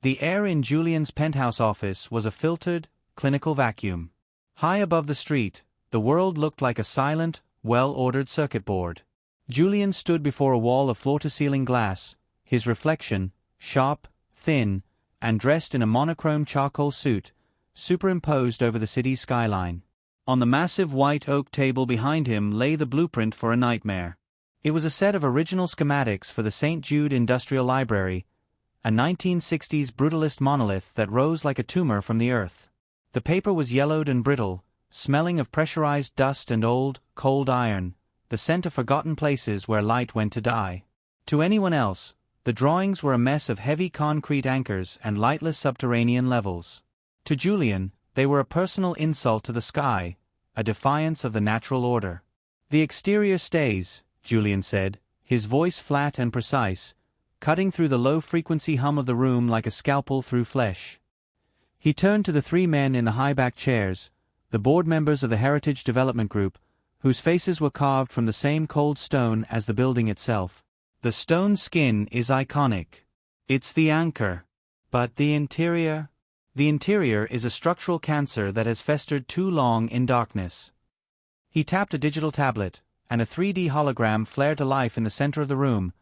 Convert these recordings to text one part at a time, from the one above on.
The air in Julian's penthouse office was a filtered, clinical vacuum. High above the street, the world looked like a silent, well-ordered circuit board. Julian stood before a wall of floor-to-ceiling glass, his reflection, sharp, thin, and dressed in a monochrome charcoal suit, superimposed over the city's skyline. On the massive white oak table behind him lay the blueprint for a nightmare. It was a set of original schematics for the St. Jude Industrial Library, a 1960s brutalist monolith that rose like a tumor from the earth. The paper was yellowed and brittle, smelling of pressurized dust and old, cold iron, the scent of forgotten places where light went to die. To anyone else, the drawings were a mess of heavy concrete anchors and lightless subterranean levels. To Julian, they were a personal insult to the sky, a defiance of the natural order. "The exterior stays," Julian said, his voice flat and precise, cutting through the low-frequency hum of the room like a scalpel through flesh. He turned to the three men in the high-backed chairs, the board members of the Heritage Development Group, whose faces were carved from the same cold stone as the building itself. "The stone skin is iconic. It's the anchor. But the interior? The interior is a structural cancer that has festered too long in darkness." He tapped a digital tablet, and a 3D hologram flared to life in the center of the room,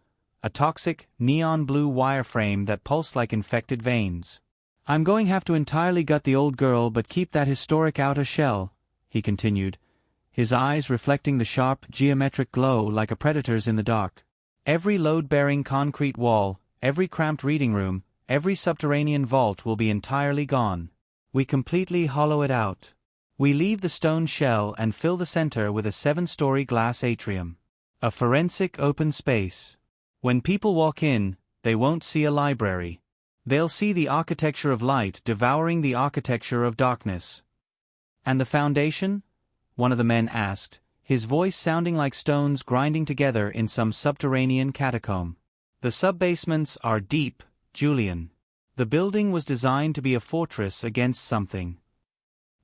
a toxic, neon-blue wireframe that pulsed like infected veins. "I'm going to have to entirely gut the old girl but keep that historic outer shell," he continued, his eyes reflecting the sharp, geometric glow like a predator's in the dark. "Every load-bearing concrete wall, every cramped reading room, every subterranean vault will be entirely gone. We completely hollow it out. We leave the stone shell and fill the center with a 7-story glass atrium. A forensic open space. When people walk in, they won't see a library. They'll see the architecture of light devouring the architecture of darkness." "And the foundation?" one of the men asked, his voice sounding like stones grinding together in some subterranean catacomb. "The sub-basements are deep, Julian. The building was designed to be a fortress against something."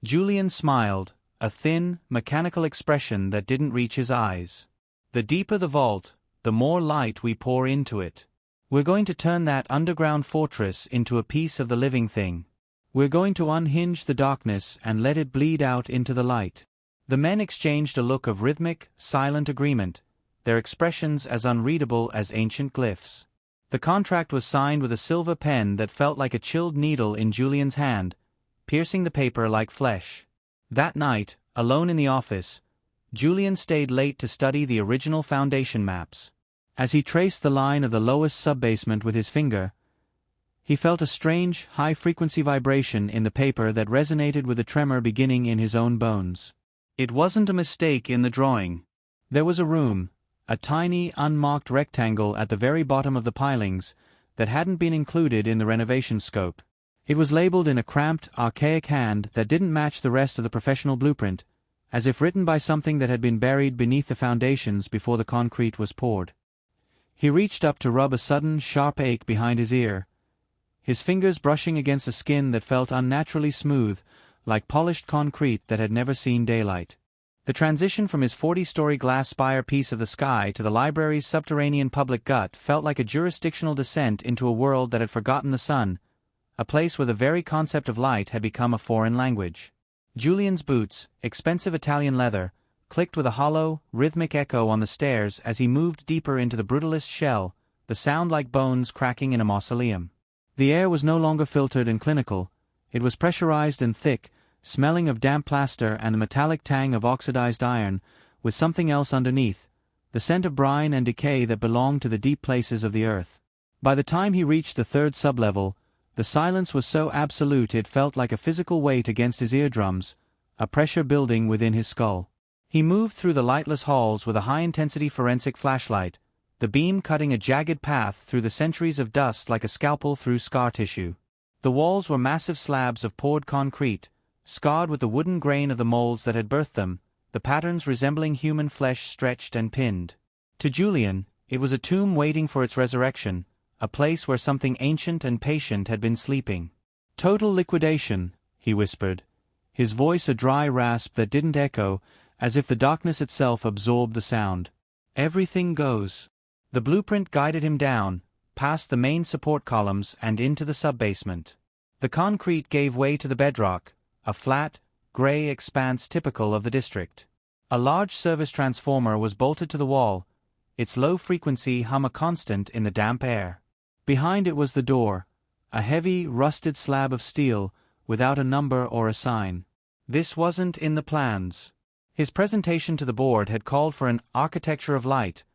Julian smiled, a thin, mechanical expression that didn't reach his eyes. "The deeper the vault, the more light we pour into it. We're going to turn that underground fortress into a piece of the living thing. We're going to unhinge the darkness and let it bleed out into the light." The men exchanged a look of rhythmic, silent agreement, their expressions as unreadable as ancient glyphs. The contract was signed with a silver pen that felt like a chilled needle in Julian's hand, piercing the paper like flesh. That night, alone in the office, Julian stayed late to study the original foundation maps. As he traced the line of the lowest subbasement with his finger, he felt a strange, high-frequency vibration in the paper that resonated with a tremor beginning in his own bones. It wasn't a mistake in the drawing. There was a room, a tiny, unmarked rectangle at the very bottom of the pilings, that hadn't been included in the renovation scope. It was labeled in a cramped, archaic hand that didn't match the rest of the professional blueprint, as if written by something that had been buried beneath the foundations before the concrete was poured. He reached up to rub a sudden, sharp ache behind his ear, his fingers brushing against a skin that felt unnaturally smooth, like polished concrete that had never seen daylight. The transition from his 40-story glass spire piece of the sky to the library's subterranean public gut felt like a jurisdictional descent into a world that had forgotten the sun, a place where the very concept of light had become a foreign language. Julian's boots, expensive Italian leather, clicked with a hollow, rhythmic echo on the stairs as he moved deeper into the brutalist shell, the sound like bones cracking in a mausoleum. The air was no longer filtered and clinical, it was pressurized and thick, smelling of damp plaster and the metallic tang of oxidized iron, with something else underneath, the scent of brine and decay that belonged to the deep places of the earth. By the time he reached the third sublevel, the silence was so absolute it felt like a physical weight against his eardrums, a pressure building within his skull. He moved through the lightless halls with a high-intensity forensic flashlight, the beam cutting a jagged path through the centuries of dust like a scalpel through scar tissue. The walls were massive slabs of poured concrete, scarred with the wooden grain of the molds that had birthed them, the patterns resembling human flesh stretched and pinned. To Julian, it was a tomb waiting for its resurrection, a place where something ancient and patient had been sleeping. "Total liquidation," he whispered, his voice a dry rasp that didn't echo, as if the darkness itself absorbed the sound. "Everything goes." The blueprint guided him down, past the main support columns and into the sub-basement. The concrete gave way to the bedrock, a flat, gray expanse typical of the district. A large service transformer was bolted to the wall, its low-frequency hum a constant in the damp air. Behind it was the door, a heavy, rusted slab of steel, without a number or a sign. This wasn't in the plans. His presentation to the board had called for an architecture of light,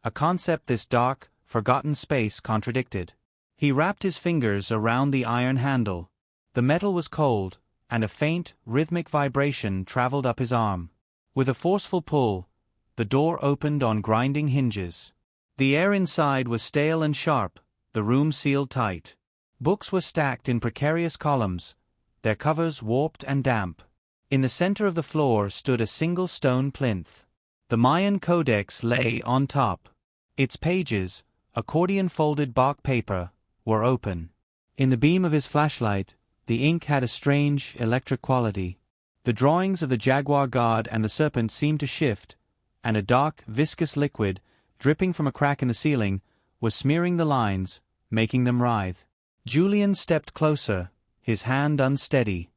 a concept this dark, forgotten space contradicted. He wrapped his fingers around the iron handle. The metal was cold, and a faint, rhythmic vibration traveled up his arm. With a forceful pull, the door opened on grinding hinges. The air inside was stale and sharp, the room sealed tight. Books were stacked in precarious columns, their covers warped and damp. In the center of the floor stood a single stone plinth. The Mayan Codex lay on top. Its pages, accordion-folded bark paper, were open. In the beam of his flashlight, the ink had a strange, electric quality. The drawings of the jaguar god and the serpent seemed to shift, and a dark, viscous liquid, dripping from a crack in the ceiling, was smearing the lines, making them writhe. Julian stepped closer, his hand unsteady.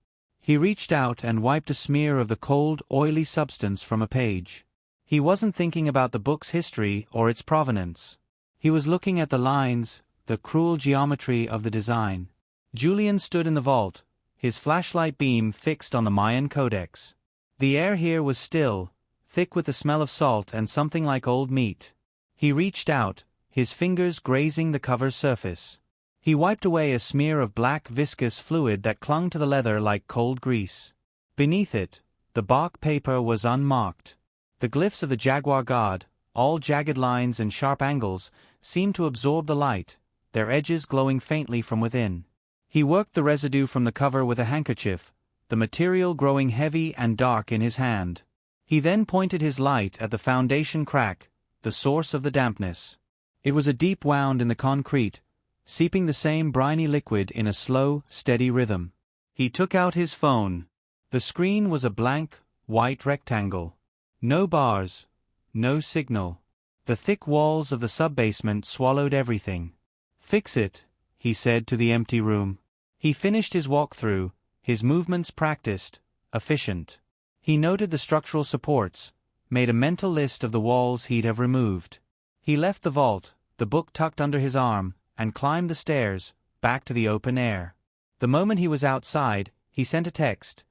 He reached out and wiped a smear of the cold, oily substance from a page. He wasn't thinking about the book's history or its provenance. He was looking at the lines, the cruel geometry of the design. Julian stood in the vault, his flashlight beam fixed on the Mayan Codex. The air here was still, thick with the smell of salt and something like old meat. He reached out, his fingers grazing the cover's surface. He wiped away a smear of black viscous fluid that clung to the leather like cold grease. Beneath it, the bark paper was unmarked. The glyphs of the jaguar god, all jagged lines and sharp angles, seemed to absorb the light, their edges glowing faintly from within. He worked the residue from the cover with a handkerchief, the material growing heavy and dark in his hand. He then pointed his light at the foundation crack, the source of the dampness. It was a deep wound in the concrete, seeping the same briny liquid in a slow, steady rhythm. He took out his phone. The screen was a blank, white rectangle. No bars, no signal. The thick walls of the sub-basement swallowed everything. "Fix it," he said to the empty room. He finished his walkthrough, his movements practiced, efficient. He noted the structural supports, made a mental list of the walls he'd have removed. He left the vault, the book tucked under his arm, and climbed the stairs, back to the open air. The moment he was outside, he sent a text.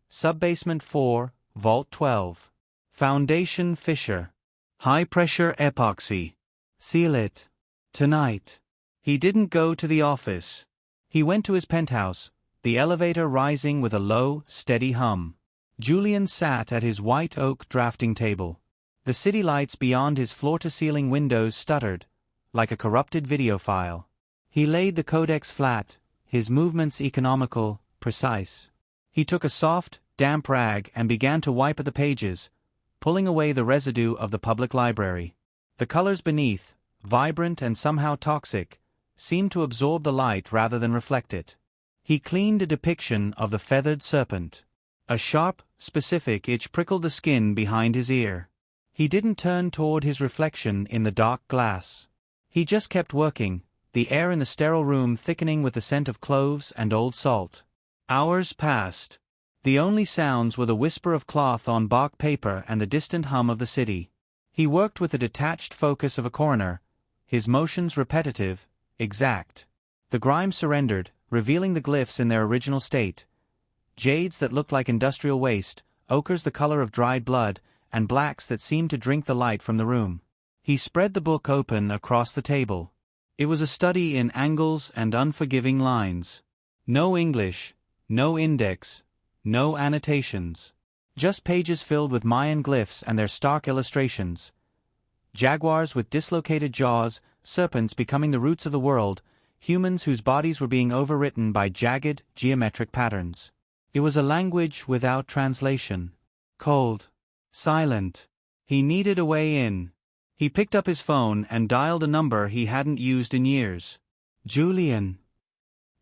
Sub-basement 4, Vault 12. Foundation fissure. High-pressure epoxy. Seal it. Tonight. He didn't go to the office. He went to his penthouse, the elevator rising with a low, steady hum. Julian sat at his white oak drafting table. The city lights beyond his floor-to-ceiling windows stuttered, like a corrupted video file. He laid the codex flat, his movements economical, precise. He took a soft, damp rag and began to wipe at the pages, pulling away the residue of the public library. The colors beneath, vibrant and somehow toxic, seemed to absorb the light rather than reflect it. He cleaned a depiction of the feathered serpent. A sharp, specific itch prickled the skin behind his ear. He didn't turn toward his reflection in the dark glass. He just kept working, the air in the sterile room thickening with the scent of cloves and old salt. Hours passed. The only sounds were the whisper of cloth on bark paper and the distant hum of the city. He worked with the detached focus of a coroner, his motions repetitive, exact. The grime surrendered, revealing the glyphs in their original state. Jades that looked like industrial waste, ochres the color of dried blood, and blacks that seemed to drink the light from the room. He spread the book open across the table. It was a study in angles and unforgiving lines. No English, no index, no annotations. Just pages filled with Mayan glyphs and their stark illustrations. Jaguars with dislocated jaws, serpents becoming the roots of the world, humans whose bodies were being overwritten by jagged, geometric patterns. It was a language without translation. Cold. Silent. He needed a way in. He picked up his phone and dialed a number he hadn't used in years. Julian.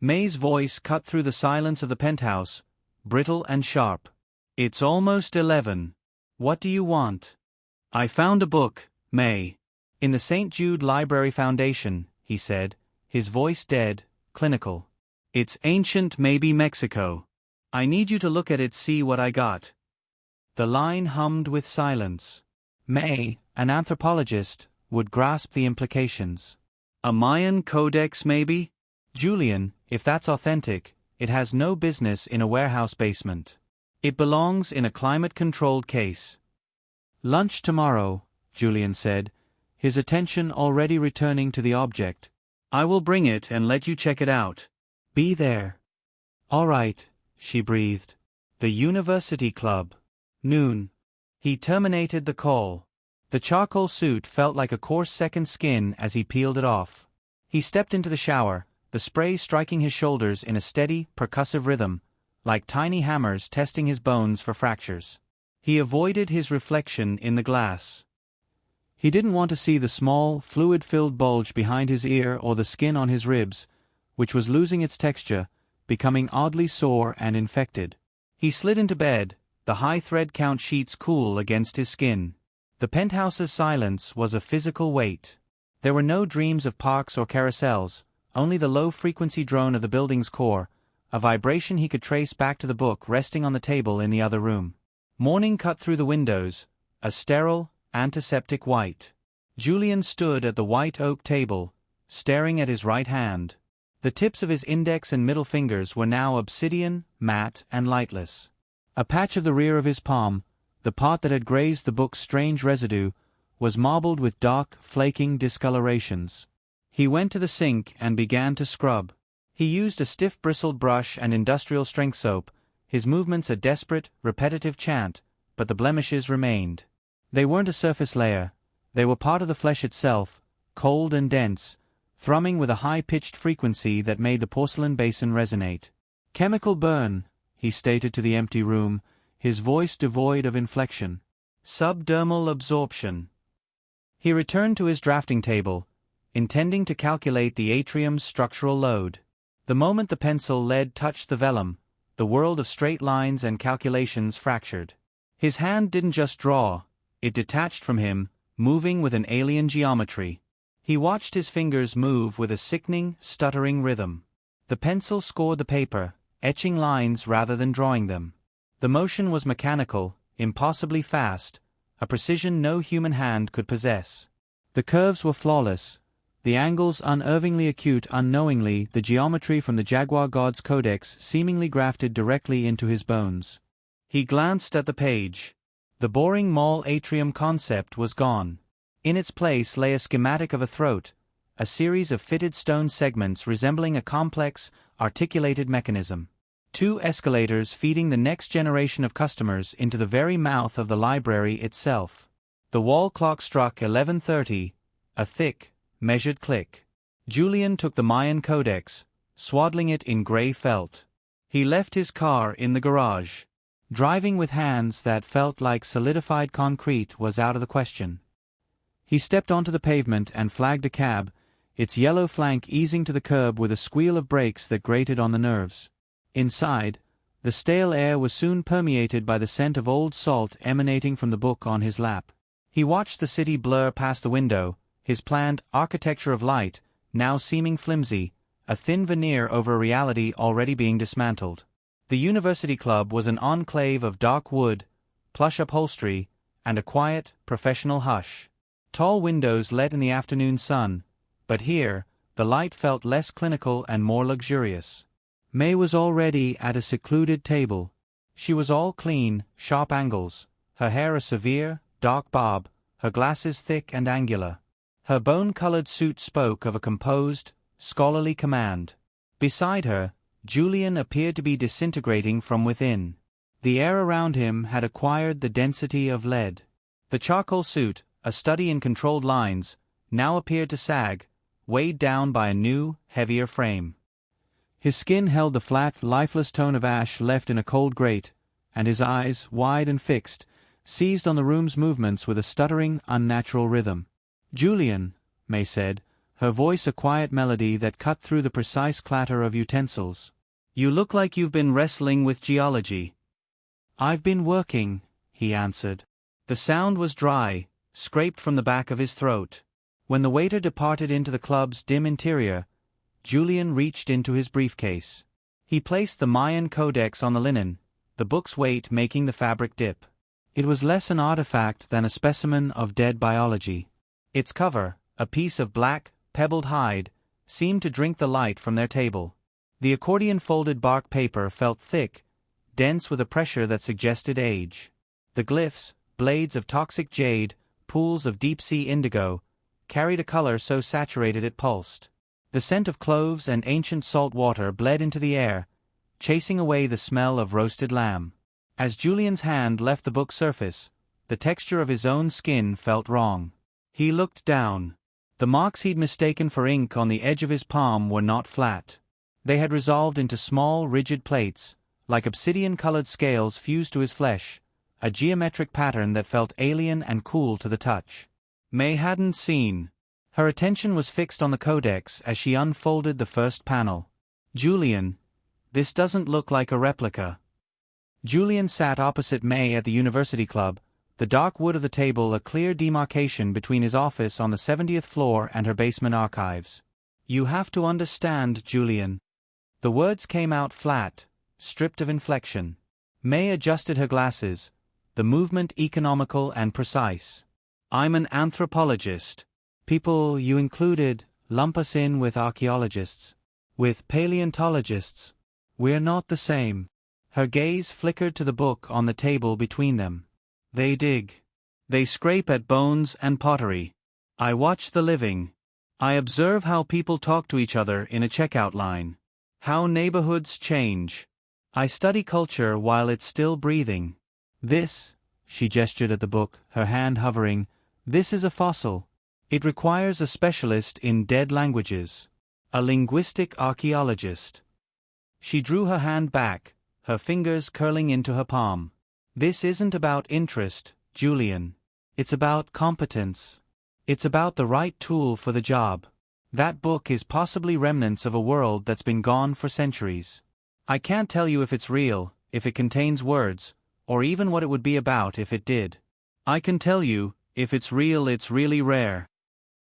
May's voice cut through the silence of the penthouse, brittle and sharp. "It's almost 11. What do you want?" "I found a book, May. In the St. Jude Library Foundation," he said, his voice dead, clinical. "It's ancient, maybe Mexico. I need you to look at it, see what I got." The line hummed with silence. May, an anthropologist, would grasp the implications. "A Mayan codex, maybe?" "Julian, if that's authentic, it has no business in a warehouse basement. It belongs in a climate-controlled case." "Lunch tomorrow," Julian said, his attention already returning to the object. "I will bring it and let you check it out. Be there." "All right," she breathed. "The University Club. Noon." He terminated the call. The charcoal suit felt like a coarse second skin as he peeled it off. He stepped into the shower, the spray striking his shoulders in a steady, percussive rhythm, like tiny hammers testing his bones for fractures. He avoided his reflection in the glass. He didn't want to see the small, fluid-filled bulge behind his ear or the skin on his ribs, which was losing its texture, becoming oddly sore and infected. He slid into bed, the high thread count sheets cool against his skin. The penthouse's silence was a physical weight. There were no dreams of parks or carousels, only the low-frequency drone of the building's core, a vibration he could trace back to the book resting on the table in the other room. Morning cut through the windows, a sterile, antiseptic white. Julian stood at the white oak table, staring at his right hand. The tips of his index and middle fingers were now obsidian, matte, and lightless. A patch of the rear of his palm, the part that had grazed the book's strange residue, was marbled with dark, flaking discolorations. He went to the sink and began to scrub. He used a stiff bristled brush and industrial-strength soap, his movements a desperate, repetitive chant, but the blemishes remained. They weren't a surface layer, they were part of the flesh itself, cold and dense, thrumming with a high-pitched frequency that made the porcelain basin resonate. "Chemical burn," he stated to the empty room, his voice devoid of inflection. "Subdermal absorption." He returned to his drafting table, intending to calculate the atrium's structural load. The moment the pencil lead touched the vellum, the world of straight lines and calculations fractured. His hand didn't just draw, it detached from him, moving with an alien geometry. He watched his fingers move with a sickening, stuttering rhythm. The pencil scored the paper, etching lines rather than drawing them. The motion was mechanical, impossibly fast, a precision no human hand could possess. The curves were flawless, the angles unervingly acute unknowingly, the geometry from the Jaguar God's Codex seemingly grafted directly into his bones. He glanced at the page. The boring mall atrium concept was gone. In its place lay a schematic of a throat, a series of fitted stone segments resembling a complex, articulated mechanism. 2 escalators feeding the next generation of customers into the very mouth of the library itself. The wall clock struck 11:30, a thick, measured click. Julian took the Mayan Codex, swaddling it in gray felt. He left his car in the garage. Driving with hands that felt like solidified concrete was out of the question. He stepped onto the pavement and flagged a cab, its yellow flank easing to the curb with a squeal of brakes that grated on the nerves. Inside, the stale air was soon permeated by the scent of old salt emanating from the book on his lap. He watched the city blur past the window, his planned architecture of light, now seeming flimsy, a thin veneer over a reality already being dismantled. The University Club was an enclave of dark wood, plush upholstery, and a quiet, professional hush. Tall windows let in the afternoon sun, but here, the light felt less clinical and more luxurious. May was already at a secluded table. She was all clean, sharp angles, her hair a severe, dark bob, her glasses thick and angular. Her bone-colored suit spoke of a composed, scholarly command. Beside her, Julian appeared to be disintegrating from within. The air around him had acquired the density of lead. The charcoal suit, a study in controlled lines, now appeared to sag, weighed down by a new, heavier frame. His skin held the flat, lifeless tone of ash left in a cold grate, and his eyes, wide and fixed, seized on the room's movements with a stuttering, unnatural rhythm. "Julian," May said, her voice a quiet melody that cut through the precise clatter of utensils. "You look like you've been wrestling with geology." "I've been working," he answered. The sound was dry, scraped from the back of his throat. When the waiter departed into the club's dim interior, Julian reached into his briefcase. He placed the Mayan Codex on the linen, the book's weight making the fabric dip. It was less an artifact than a specimen of dead biology. Its cover, a piece of black, pebbled hide, seemed to drink the light from their table. The accordion-folded bark paper felt thick, dense with a pressure that suggested age. The glyphs, blades of toxic jade, pools of deep-sea indigo, carried a color so saturated it pulsed. The scent of cloves and ancient salt water bled into the air, chasing away the smell of roasted lamb. As Julian's hand left the book's surface, the texture of his own skin felt wrong. He looked down. The marks he'd mistaken for ink on the edge of his palm were not flat. They had resolved into small, rigid plates, like obsidian-colored scales fused to his flesh, a geometric pattern that felt alien and cool to the touch. May hadn't seen. Her attention was fixed on the Codex as she unfolded the first panel. Julian, this doesn't look like a replica. Julian sat opposite May at the university club, the dark wood of the table a clear demarcation between his office on the 70th floor and her basement archives. You have to understand, Julian. The words came out flat, stripped of inflection. May adjusted her glasses, the movement economical and precise. I'm an anthropologist. People you included lump us in with archaeologists, with paleontologists. We're not the same. Her gaze flickered to the book on the table between them. They dig. They scrape at bones and pottery. I watch the living. I observe how people talk to each other in a checkout line. How neighborhoods change. I study culture while it's still breathing. This, she gestured at the book, her hand hovering, this is a fossil. It requires a specialist in dead languages. A linguistic archaeologist. She drew her hand back, her fingers curling into her palm. This isn't about interest, Julian. It's about competence. It's about the right tool for the job. That book is possibly remnants of a world that's been gone for centuries. I can't tell you if it's real, if it contains words, or even what it would be about if it did. I can tell you, if it's real, it's really rare.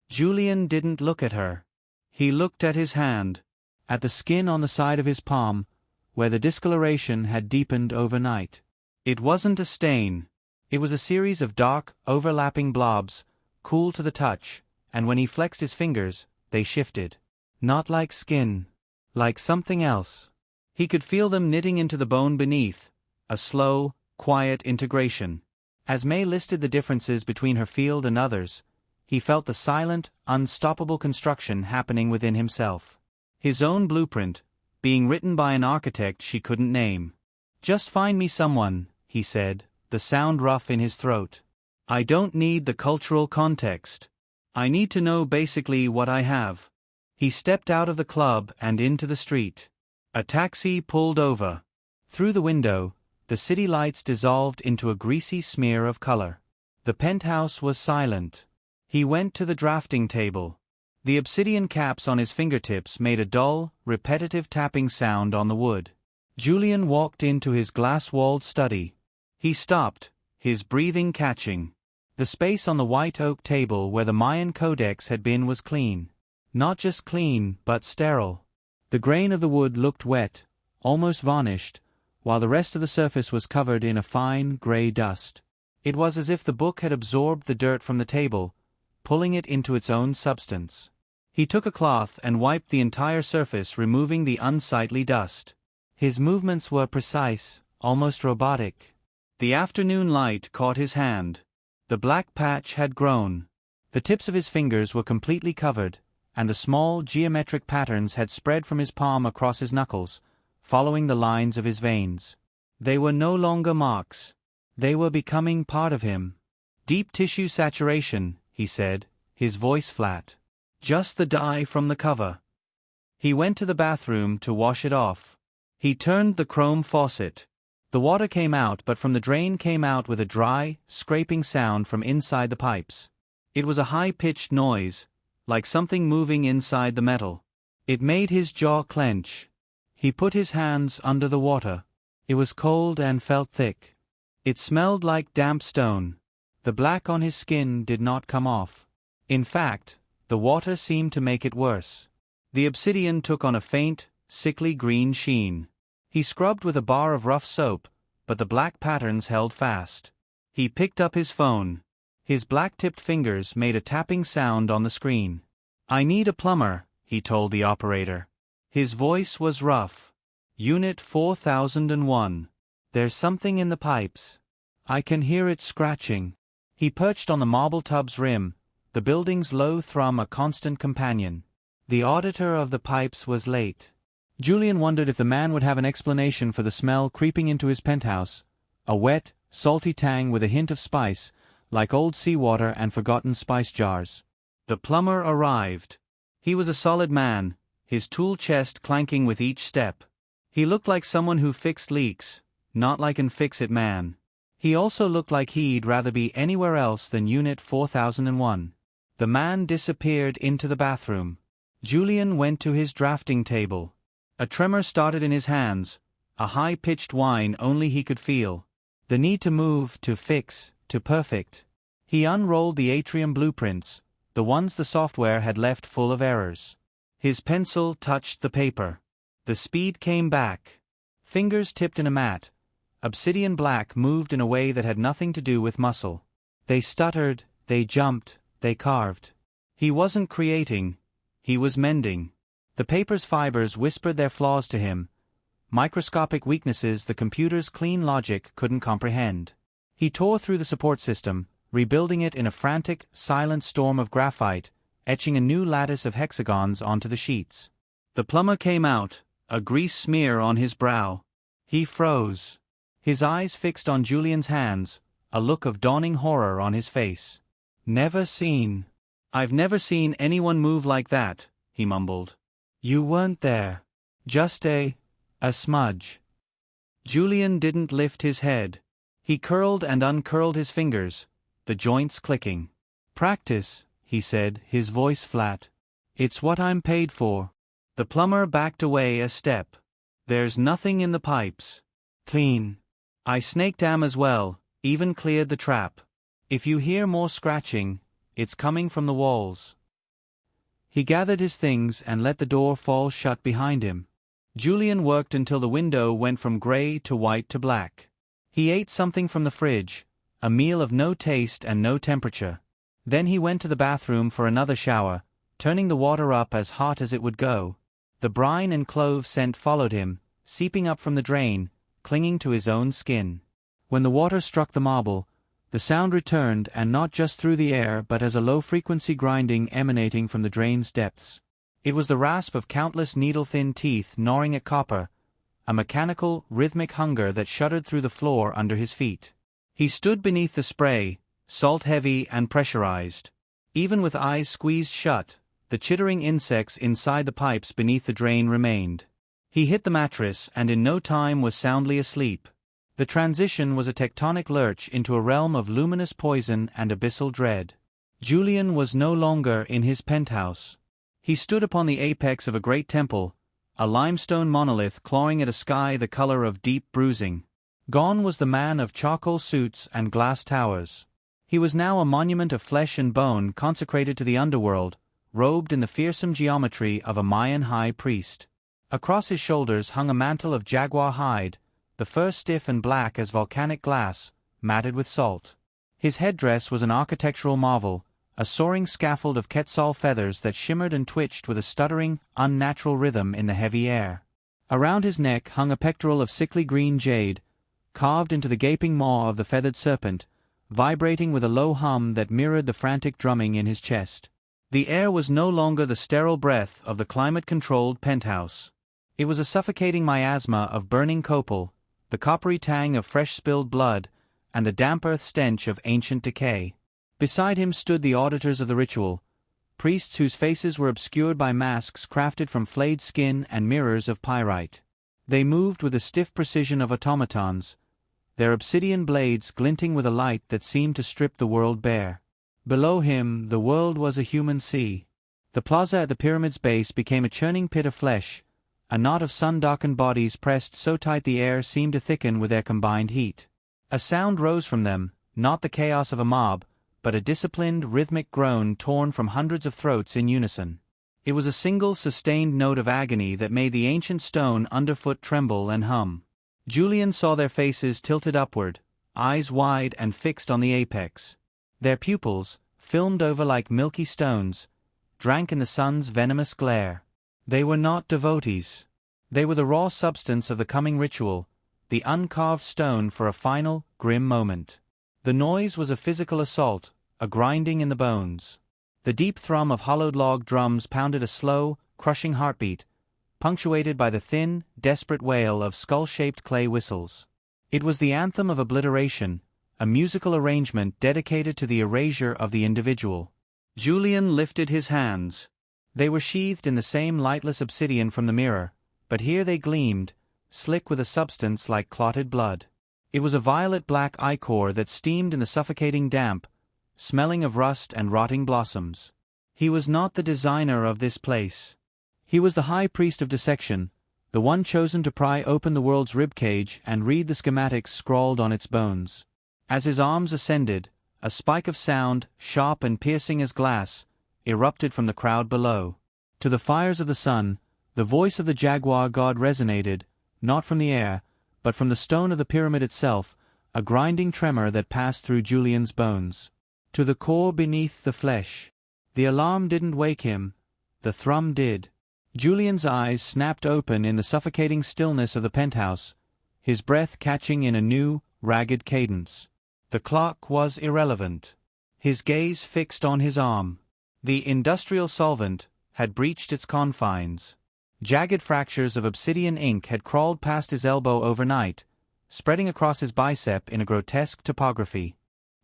Julian didn't look at her. He looked at his hand, at the skin on the side of his palm, where the discoloration had deepened overnight. It wasn't a stain. It was a series of dark, overlapping blobs, cool to the touch, and when he flexed his fingers, they shifted. Not like skin. Like something else. He could feel them knitting into the bone beneath, a slow, quiet integration. As May listed the differences between her field and others, he felt the silent, unstoppable construction happening within himself. His own blueprint, being written by an architect she couldn't name. Just find me someone, he said, the sound rough in his throat. I don't need the cultural context. I need to know basically what I have. He stepped out of the club and into the street. A taxi pulled over. Through the window, the city lights dissolved into a greasy smear of color. The penthouse was silent. He went to the drafting table. The obsidian caps on his fingertips made a dull, repetitive tapping sound on the wood. Julian walked into his glass-walled study. He stopped, his breathing catching. The space on the white oak table where the Mayan Codex had been was clean. Not just clean, but sterile. The grain of the wood looked wet, almost varnished, while the rest of the surface was covered in a fine, gray dust. It was as if the book had absorbed the dirt from the table, pulling it into its own substance. He took a cloth and wiped the entire surface, removing the unsightly dust. His movements were precise, almost robotic. The afternoon light caught his hand. The black patch had grown. The tips of his fingers were completely covered, and the small geometric patterns had spread from his palm across his knuckles, following the lines of his veins. They were no longer marks. They were becoming part of him. Deep tissue saturation, he said, his voice flat. Just the dye from the cover. He went to the bathroom to wash it off. He turned the chrome faucet. The water came out, but from the drain came out with a dry, scraping sound from inside the pipes. It was a high-pitched noise, like something moving inside the metal. It made his jaw clench. He put his hands under the water. It was cold and felt thick. It smelled like damp stone. The black on his skin did not come off. In fact, the water seemed to make it worse. The obsidian took on a faint, sickly green sheen. He scrubbed with a bar of rough soap, but the black patterns held fast. He picked up his phone. His black-tipped fingers made a tapping sound on the screen. "I need a plumber," he told the operator. His voice was rough. "Unit 4001. There's something in the pipes. I can hear it scratching." He perched on the marble tub's rim, the building's low thrum a constant companion. The auditor of the pipes was late. Julian wondered if the man would have an explanation for the smell creeping into his penthouse, a wet, salty tang with a hint of spice, like old seawater and forgotten spice jars. The plumber arrived. He was a solid man, his tool chest clanking with each step. He looked like someone who fixed leaks, not like an fix-it man. He also looked like he'd rather be anywhere else than Unit 4001. The man disappeared into the bathroom. Julian went to his drafting table. A tremor started in his hands, a high-pitched whine only he could feel. The need to move, to fix, to perfect. He unrolled the atrium blueprints, the ones the software had left full of errors. His pencil touched the paper. The speed came back. Fingers tipped in a mat. Obsidian black moved in a way that had nothing to do with muscle. They stuttered, they jumped, they carved. He wasn't creating, he was mending. The paper's fibers whispered their flaws to him, microscopic weaknesses the computer's clean logic couldn't comprehend. He tore through the support system, rebuilding it in a frantic, silent storm of graphite, etching a new lattice of hexagons onto the sheets. The plumber came out, a grease smear on his brow. He froze. His eyes fixed on Julian's hands, a look of dawning horror on his face. "I've never seen anyone move like that," he mumbled. "You weren't there. Just a smudge." Julian didn't lift his head. He curled and uncurled his fingers, the joints clicking. "Practice," he said, his voice flat. "It's what I'm paid for." The plumber backed away a step. "There's nothing in the pipes. Clean. I snaked am as well, even cleared the trap. If you hear more scratching, it's coming from the walls." He gathered his things and let the door fall shut behind him. Julian worked until the window went from gray to white to black. He ate something from the fridge, a meal of no taste and no temperature. Then he went to the bathroom for another shower, turning the water up as hot as it would go. The brine and clove scent followed him, seeping up from the drain, clinging to his own skin. When the water struck the marble, the sound returned, and not just through the air but as a low-frequency grinding emanating from the drain's depths. It was the rasp of countless needle-thin teeth gnawing at copper, a mechanical, rhythmic hunger that shuddered through the floor under his feet. He stood beneath the spray, salt-heavy and pressurized. Even with eyes squeezed shut, the chittering insects inside the pipes beneath the drain remained. He hit the mattress and in no time was soundly asleep. The transition was a tectonic lurch into a realm of luminous poison and abyssal dread. Julian was no longer in his penthouse. He stood upon the apex of a great temple, a limestone monolith clawing at a sky the color of deep bruising. Gone was the man of charcoal suits and glass towers. He was now a monument of flesh and bone consecrated to the underworld, robed in the fearsome geometry of a Mayan high priest. Across his shoulders hung a mantle of jaguar hide, the fur stiff and black as volcanic glass, matted with salt. His headdress was an architectural marvel, a soaring scaffold of quetzal feathers that shimmered and twitched with a stuttering, unnatural rhythm in the heavy air. Around his neck hung a pectoral of sickly green jade, carved into the gaping maw of the feathered serpent, vibrating with a low hum that mirrored the frantic drumming in his chest. The air was no longer the sterile breath of the climate-controlled penthouse. It was a suffocating miasma of burning copal, the coppery tang of fresh spilled blood, and the damp earth stench of ancient decay. Beside him stood the auditors of the ritual, priests whose faces were obscured by masks crafted from flayed skin and mirrors of pyrite. They moved with the stiff precision of automatons, their obsidian blades glinting with a light that seemed to strip the world bare. Below him, the world was a human sea. The plaza at the pyramid's base became a churning pit of flesh, a knot of sun-darkened bodies pressed so tight the air seemed to thicken with their combined heat. A sound rose from them, not the chaos of a mob, but a disciplined, rhythmic groan torn from hundreds of throats in unison. It was a single sustained note of agony that made the ancient stone underfoot tremble and hum. Julian saw their faces tilted upward, eyes wide and fixed on the apex. Their pupils, filmed over like milky stones, drank in the sun's venomous glare. They were not devotees. They were the raw substance of the coming ritual, the uncarved stone for a final, grim moment. The noise was a physical assault, a grinding in the bones. The deep thrum of hollowed log drums pounded a slow, crushing heartbeat, punctuated by the thin, desperate wail of skull-shaped clay whistles. It was the anthem of obliteration, a musical arrangement dedicated to the erasure of the individual. Julian lifted his hands. They were sheathed in the same lightless obsidian from the mirror, but here they gleamed, slick with a substance like clotted blood. It was a violet-black ichor that steamed in the suffocating damp, smelling of rust and rotting blossoms. He was not the designer of this place. He was the high priest of dissection, the one chosen to pry open the world's ribcage and read the schematics scrawled on its bones. As his arms ascended, a spike of sound, sharp and piercing as glass, erupted from the crowd below. To the fires of the sun, the voice of the Jaguar god resonated, not from the air, but from the stone of the pyramid itself, a grinding tremor that passed through Julian's bones. To the core beneath the flesh. The alarm didn't wake him, the thrum did. Julian's eyes snapped open in the suffocating stillness of the penthouse, his breath catching in a new, ragged cadence. The clock was irrelevant. His gaze fixed on his arm. The industrial solvent had breached its confines. Jagged fractures of obsidian ink had crawled past his elbow overnight, spreading across his bicep in a grotesque topography.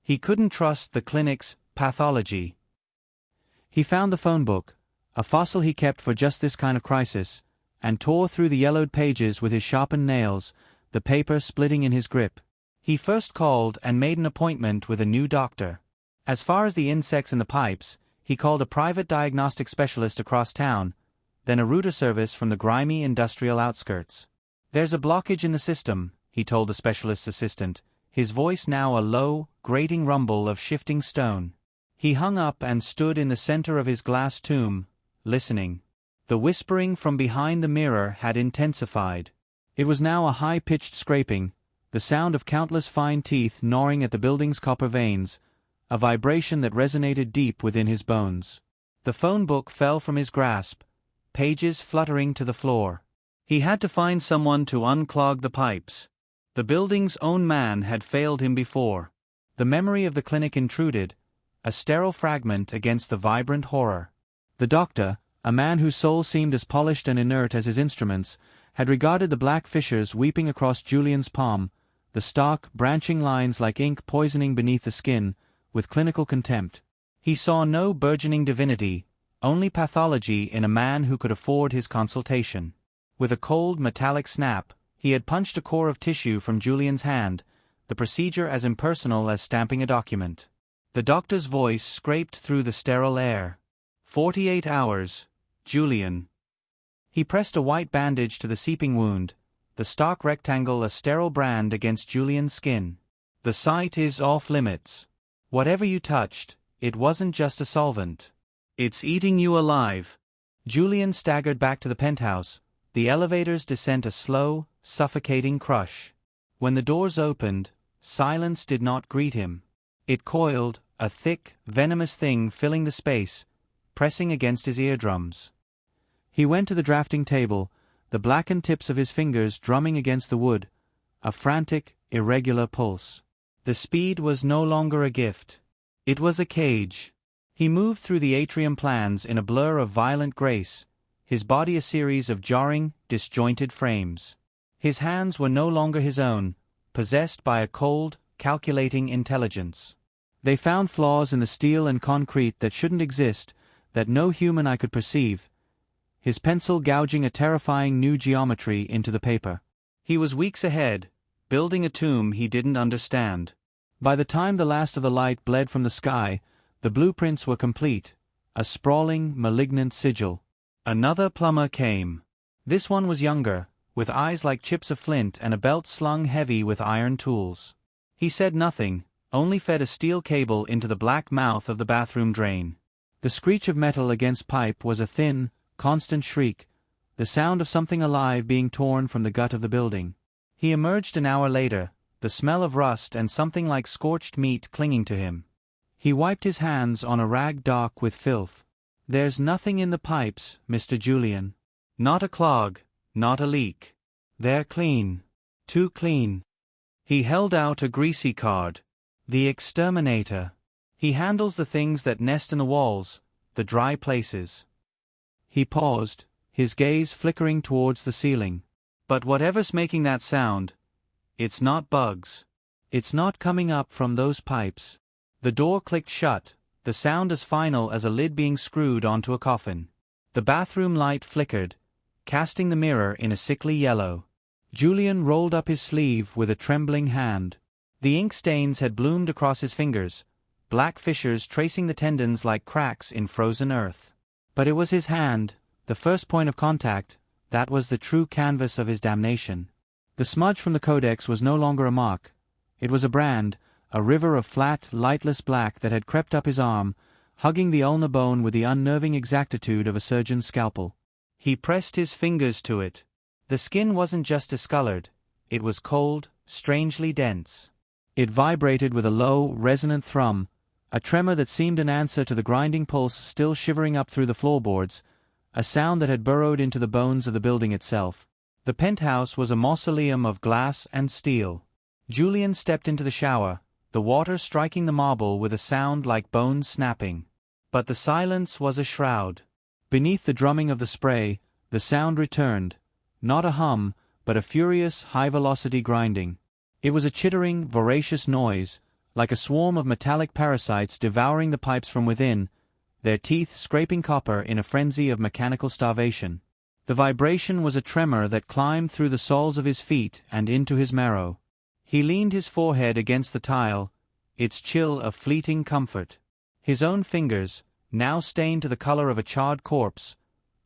He couldn't trust the clinic's pathology. He found the phone book, a fossil he kept for just this kind of crisis, and tore through the yellowed pages with his sharpened nails, the paper splitting in his grip. He first called and made an appointment with a new doctor. As far as the insects in the pipes, he called a private diagnostic specialist across town, then a router service from the grimy industrial outskirts. "There's a blockage in the system," he told the specialist's assistant, his voice now a low, grating rumble of shifting stone. He hung up and stood in the center of his glass tomb, listening. The whispering from behind the mirror had intensified. It was now a high-pitched scraping, the sound of countless fine teeth gnawing at the building's copper veins, a vibration that resonated deep within his bones. The phone book fell from his grasp, pages fluttering to the floor. He had to find someone to unclog the pipes. The building's own man had failed him before. The memory of the clinic intruded, a sterile fragment against the vibrant horror. The doctor, a man whose soul seemed as polished and inert as his instruments, had regarded the black fissures weeping across Julian's palm, the stark, branching lines like ink poisoning beneath the skin, with clinical contempt. He saw no burgeoning divinity, only pathology in a man who could afford his consultation. With a cold, metallic snap, he had punched a core of tissue from Julian's hand, the procedure as impersonal as stamping a document. The doctor's voice scraped through the sterile air. 48 hours, Julian. He pressed a white bandage to the seeping wound, the stark rectangle a sterile brand against Julian's skin. "The site is off limits. Whatever you touched, it wasn't just a solvent. It's eating you alive." Julian staggered back to the penthouse, the elevator's descent a slow, suffocating crush. When the doors opened, silence did not greet him. It coiled, a thick, venomous thing filling the space, pressing against his eardrums. He went to the drafting table, the blackened tips of his fingers drumming against the wood, a frantic, irregular pulse. The speed was no longer a gift. It was a cage. He moved through the atrium plans in a blur of violent grace, his body a series of jarring, disjointed frames. His hands were no longer his own, possessed by a cold, calculating intelligence. They found flaws in the steel and concrete that shouldn't exist, that no human eye could perceive, his pencil gouging a terrifying new geometry into the paper. He was weeks ahead, building a tomb he didn't understand. By the time the last of the light bled from the sky, the blueprints were complete, a sprawling, malignant sigil. Another plumber came. This one was younger, with eyes like chips of flint and a belt slung heavy with iron tools. He said nothing, only fed a steel cable into the black mouth of the bathroom drain. The screech of metal against pipe was a thin, constant shriek, the sound of something alive being torn from the gut of the building. He emerged an hour later, the smell of rust and something like scorched meat clinging to him. He wiped his hands on a rag dark with filth. "There's nothing in the pipes, Mr. Julian. Not a clog, not a leak. They're clean. Too clean." He held out a greasy card. "The exterminator. He handles the things that nest in the walls, the dry places." He paused, his gaze flickering towards the ceiling. "But whatever's making that sound, it's not bugs. It's not coming up from those pipes." The door clicked shut, the sound as final as a lid being screwed onto a coffin. The bathroom light flickered, casting the mirror in a sickly yellow. Julian rolled up his sleeve with a trembling hand. The ink stains had bloomed across his fingers, black fissures tracing the tendons like cracks in frozen earth. But it was his hand, the first point of contact, that was the true canvas of his damnation. The smudge from the Codex was no longer a mark. It was a brand, a river of flat, lightless black that had crept up his arm, hugging the ulnar bone with the unnerving exactitude of a surgeon's scalpel. He pressed his fingers to it. The skin wasn't just discolored, it was cold, strangely dense. It vibrated with a low, resonant thrum, a tremor that seemed an answer to the grinding pulse still shivering up through the floorboards, a sound that had burrowed into the bones of the building itself. The penthouse was a mausoleum of glass and steel. Julian stepped into the shower, the water striking the marble with a sound like bones snapping. But the silence was a shroud. Beneath the drumming of the spray, the sound returned, not a hum, but a furious, high-velocity grinding. It was a chittering, voracious noise, like a swarm of metallic parasites devouring the pipes from within, their teeth scraping copper in a frenzy of mechanical starvation. The vibration was a tremor that climbed through the soles of his feet and into his marrow. He leaned his forehead against the tile, its chill a fleeting comfort. His own fingers, now stained to the color of a charred corpse,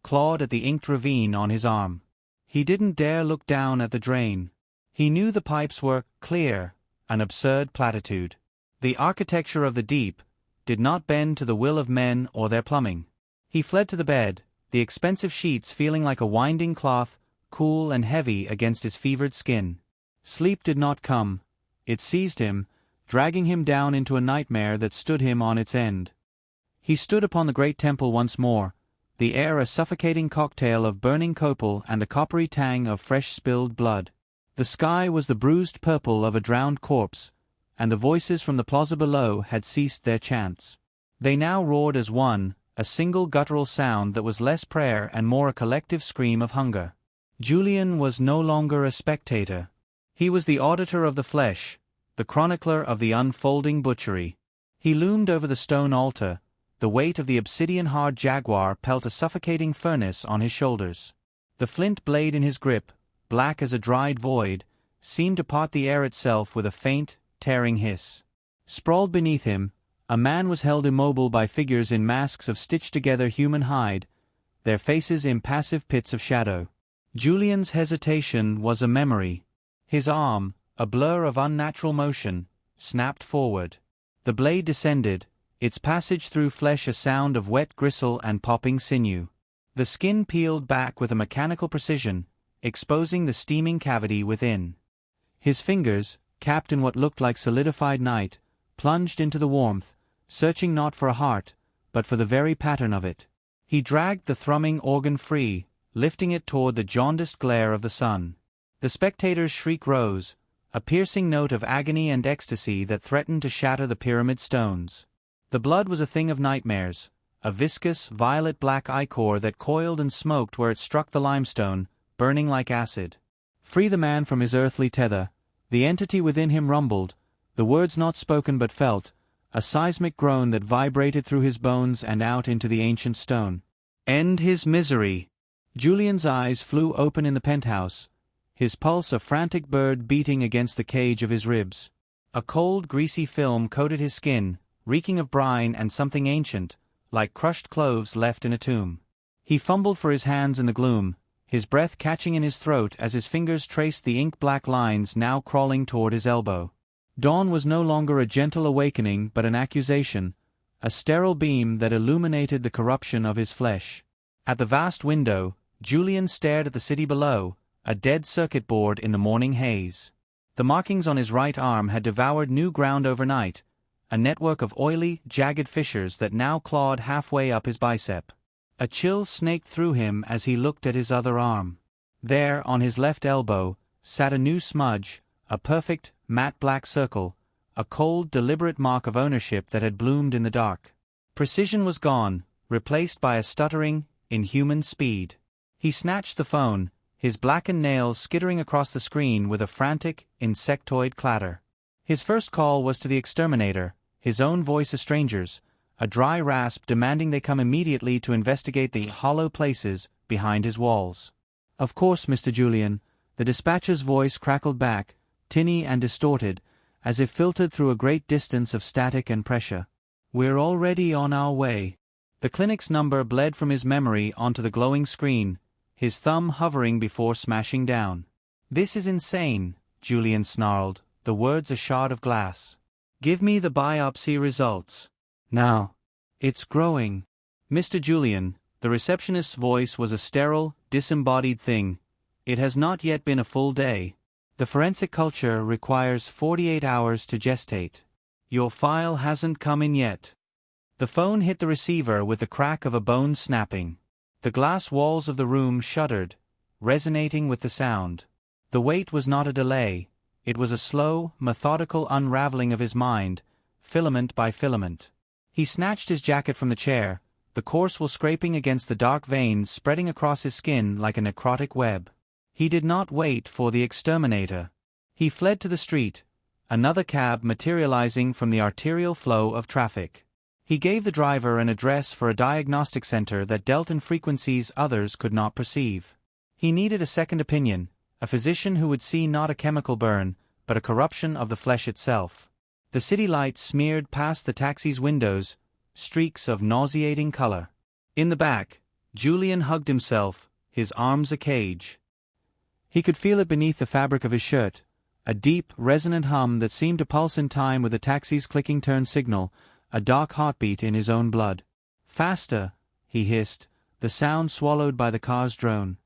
clawed at the inked ravine on his arm. He didn't dare look down at the drain. He knew the pipes were clear, an absurd platitude. The architecture of the deep did not bend to the will of men or their plumbing. He fled to the bed, the expensive sheets feeling like a winding cloth, cool and heavy against his fevered skin. Sleep did not come. It seized him, dragging him down into a nightmare that stood him on its end. He stood upon the great temple once more, the air a suffocating cocktail of burning copal and the coppery tang of fresh spilled blood. The sky was the bruised purple of a drowned corpse, and the voices from the plaza below had ceased their chants. They now roared as one, a single guttural sound that was less prayer and more a collective scream of hunger. Julian was no longer a spectator. He was the auditor of the flesh, the chronicler of the unfolding butchery. He loomed over the stone altar, the weight of the obsidian-hard Jaguar pelt a suffocating furnace on his shoulders. The flint blade in his grip, black as a dried void, seemed to part the air itself with a faint, tearing hiss. Sprawled beneath him, a man was held immobile by figures in masks of stitched-together human hide, their faces impassive pits of shadow. Julian's hesitation was a memory. His arm, a blur of unnatural motion, snapped forward. The blade descended, its passage through flesh a sound of wet gristle and popping sinew. The skin peeled back with a mechanical precision, exposing the steaming cavity within. His fingers, capped in what looked like solidified night, plunged into the warmth, searching not for a heart, but for the very pattern of it. He dragged the thrumming organ free, lifting it toward the jaundiced glare of the sun. The spectator's shriek rose, a piercing note of agony and ecstasy that threatened to shatter the pyramid stones. The blood was a thing of nightmares, a viscous, violet-black ichor that coiled and smoked where it struck the limestone, burning like acid. Free the man from his earthly tether. The entity within him rumbled, the words not spoken but felt, a seismic groan that vibrated through his bones and out into the ancient stone. End his misery. Julian's eyes flew open in the penthouse, his pulse a frantic bird beating against the cage of his ribs. A cold, greasy film coated his skin, reeking of brine and something ancient, like crushed cloves left in a tomb. He fumbled for his hands in the gloom, his breath catching in his throat as his fingers traced the ink-black lines now crawling toward his elbow. Dawn was no longer a gentle awakening but an accusation, a sterile beam that illuminated the corruption of his flesh. At the vast window, Julian stared at the city below, a dead circuit board in the morning haze. The markings on his right arm had devoured new ground overnight, a network of oily, jagged fissures that now clawed halfway up his bicep. A chill snaked through him as he looked at his other arm. There, on his left elbow, sat a new smudge, a perfect, matte black circle, a cold, deliberate mark of ownership that had bloomed in the dark. Precision was gone, replaced by a stuttering, inhuman speed. He snatched the phone, his blackened nails skittering across the screen with a frantic, insectoid clatter. His first call was to the exterminator, his own voice a stranger's, a dry rasp demanding they come immediately to investigate the hollow places behind his walls. "Of course, Mr. Julian," the dispatcher's voice crackled back, tinny and distorted, as if filtered through a great distance of static and pressure. "We're already on our way." The clinic's number bled from his memory onto the glowing screen, his thumb hovering before smashing down. "This is insane," Julian snarled, the words a shard of glass. "Give me the biopsy results. Now." "It's growing." "Mr. Julian," the receptionist's voice was a sterile, disembodied thing. "It has not yet been a full day. The forensic culture requires 48 hours to gestate. Your file hasn't come in yet." The phone hit the receiver with the crack of a bone snapping. The glass walls of the room shuddered, resonating with the sound. The wait was not a delay. It was a slow, methodical unraveling of his mind, filament by filament. He snatched his jacket from the chair, the coarse wool scraping against the dark veins spreading across his skin like a necrotic web. He did not wait for the exterminator. He fled to the street, another cab materializing from the arterial flow of traffic. He gave the driver an address for a diagnostic center that dealt in frequencies others could not perceive. He needed a second opinion, a physician who would see not a chemical burn, but a corruption of the flesh itself. The city lights smeared past the taxi's windows, streaks of nauseating color. In the back, Julian hugged himself, his arms a cage. He could feel it beneath the fabric of his shirt, a deep, resonant hum that seemed to pulse in time with the taxi's clicking turn signal, a dark heartbeat in his own blood. "Faster," he hissed, the sound swallowed by the car's drone.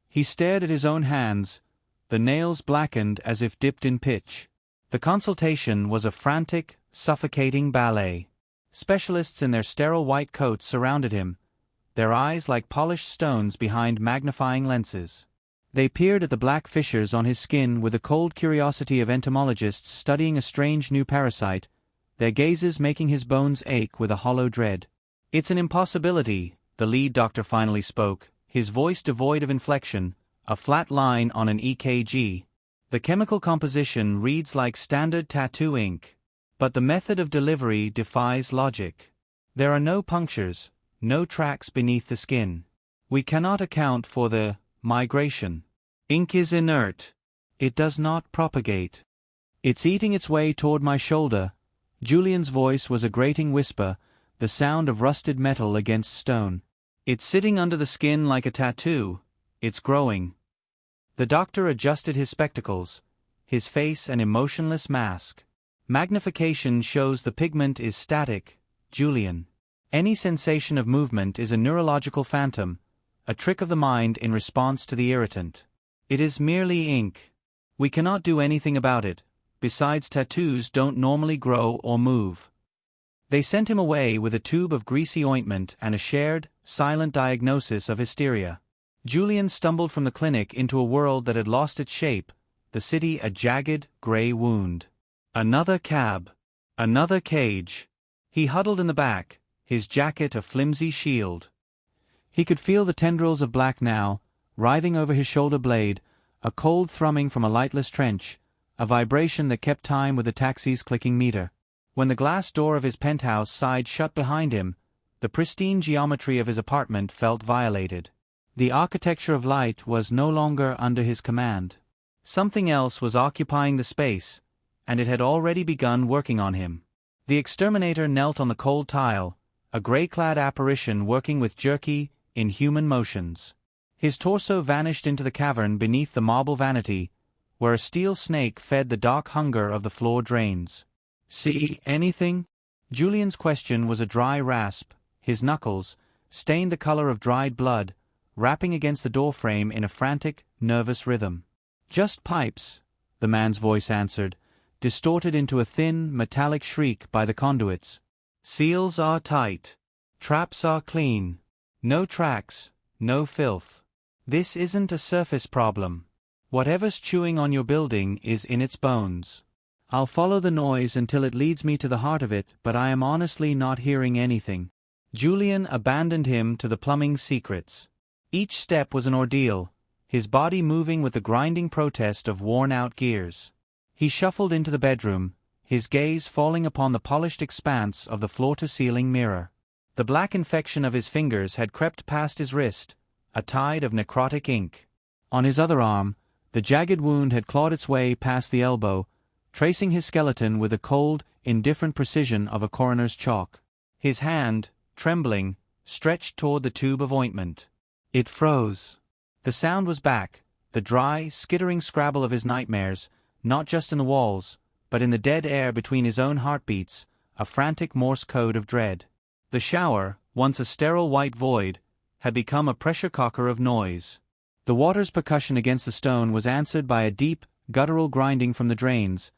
He stared at his own hands, the nails blackened as if dipped in pitch. The consultation was a frantic, suffocating ballet. Specialists in their sterile white coats surrounded him, their eyes like polished stones behind magnifying lenses. They peered at the black fissures on his skin with the cold curiosity of entomologists studying a strange new parasite, their gazes making his bones ache with a hollow dread. "It's an impossibility," the lead doctor finally spoke, his voice devoid of inflection, a flat line on an EKG. "The chemical composition reads like standard tattoo ink. But the method of delivery defies logic. There are no punctures, no tracks beneath the skin. We cannot account for the migration. Ink is inert. It does not propagate. It's eating its way toward my shoulder." Julian's voice was a grating whisper, the sound of rusted metal against stone. "It's sitting under the skin like a tattoo. It's growing." The doctor adjusted his spectacles, his face an emotionless mask. "Magnification shows the pigment is static, Julian. Any sensation of movement is a neurological phantom, a trick of the mind in response to the irritant. It is merely ink. We cannot do anything about it. Besides, tattoos don't normally grow or move." They sent him away with a tube of greasy ointment and a shared, silent diagnosis of hysteria. Julian stumbled from the clinic into a world that had lost its shape, the city a jagged, gray wound. Another cab. Another cage. He huddled in the back, his jacket a flimsy shield. He could feel the tendrils of black now, writhing over his shoulder blade, a cold thrumming from a lightless trench, a vibration that kept time with the taxi's clicking meter. When the glass door of his penthouse sighed shut behind him, the pristine geometry of his apartment felt violated. The architecture of light was no longer under his command. Something else was occupying the space, and it had already begun working on him. The exterminator knelt on the cold tile, a gray-clad apparition working with jerky, inhuman motions. His torso vanished into the cavern beneath the marble vanity, where a steel snake fed the dark hunger of the floor drains. "See anything?" Julian's question was a dry rasp, his knuckles, stained the color of dried blood, rapping against the doorframe in a frantic, nervous rhythm. "Just pipes," the man's voice answered, distorted into a thin, metallic shriek by the conduits. "Seals are tight. Traps are clean. No tracks, no filth. This isn't a surface problem. Whatever's chewing on your building is in its bones. I'll follow the noise until it leads me to the heart of it, but I am honestly not hearing anything." Julian abandoned him to the plumbing's secrets. Each step was an ordeal, his body moving with the grinding protest of worn-out gears. He shuffled into the bedroom, his gaze falling upon the polished expanse of the floor-to-ceiling mirror. The black infection of his fingers had crept past his wrist, a tide of necrotic ink. On his other arm, the jagged wound had clawed its way past the elbow, tracing his skeleton with the cold, indifferent precision of a coroner's chalk. His hand, trembling, stretched toward the tube of ointment. It froze. The sound was back, the dry, skittering scrabble of his nightmares, not just in the walls, but in the dead air between his own heartbeats, a frantic Morse code of dread. The shower, once a sterile white void, had become a pressure cocker of noise. The water's percussion against the stone was answered by a deep, guttural grinding from the drains,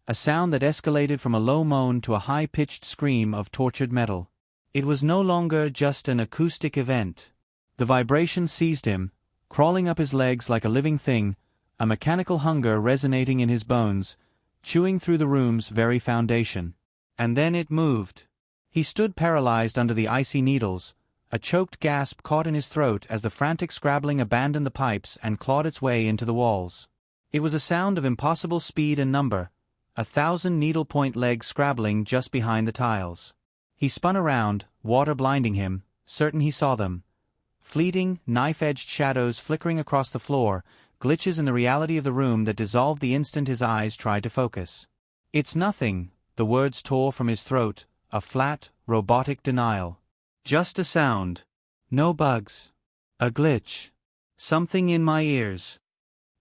a sound that escalated from a low moan to a high-pitched scream of tortured metal. It was no longer just an acoustic event. The vibration seized him, crawling up his legs like a living thing, a mechanical hunger resonating in his bones, chewing through the room's very foundation. And then it moved. He stood paralyzed under the icy needles, a choked gasp caught in his throat as the frantic scrabbling abandoned the pipes and clawed its way into the walls. It was a sound of impossible speed and number, 1,000 needle-point legs scrabbling just behind the tiles. He spun around, water blinding him, certain he saw them. Fleeting, knife-edged shadows flickering across the floor, glitches in the reality of the room that dissolved the instant his eyes tried to focus. "It's nothing," the words tore from his throat, a flat, robotic denial. "Just a sound. No bugs. A glitch. Something in my ears."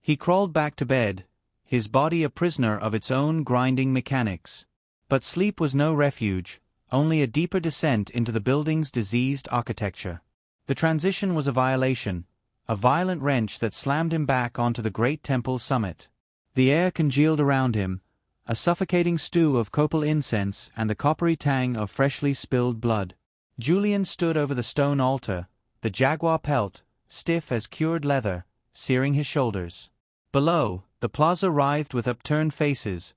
He crawled back to bed, his body a prisoner of its own grinding mechanics. But sleep was no refuge, only a deeper descent into the building's diseased architecture. The transition was a violation, a violent wrench that slammed him back onto the great temple's summit. The air congealed around him, a suffocating stew of copal incense and the coppery tang of freshly spilled blood. Julian stood over the stone altar, the jaguar pelt, stiff as cured leather, searing his shoulders. Below, the plaza writhed with upturned faces,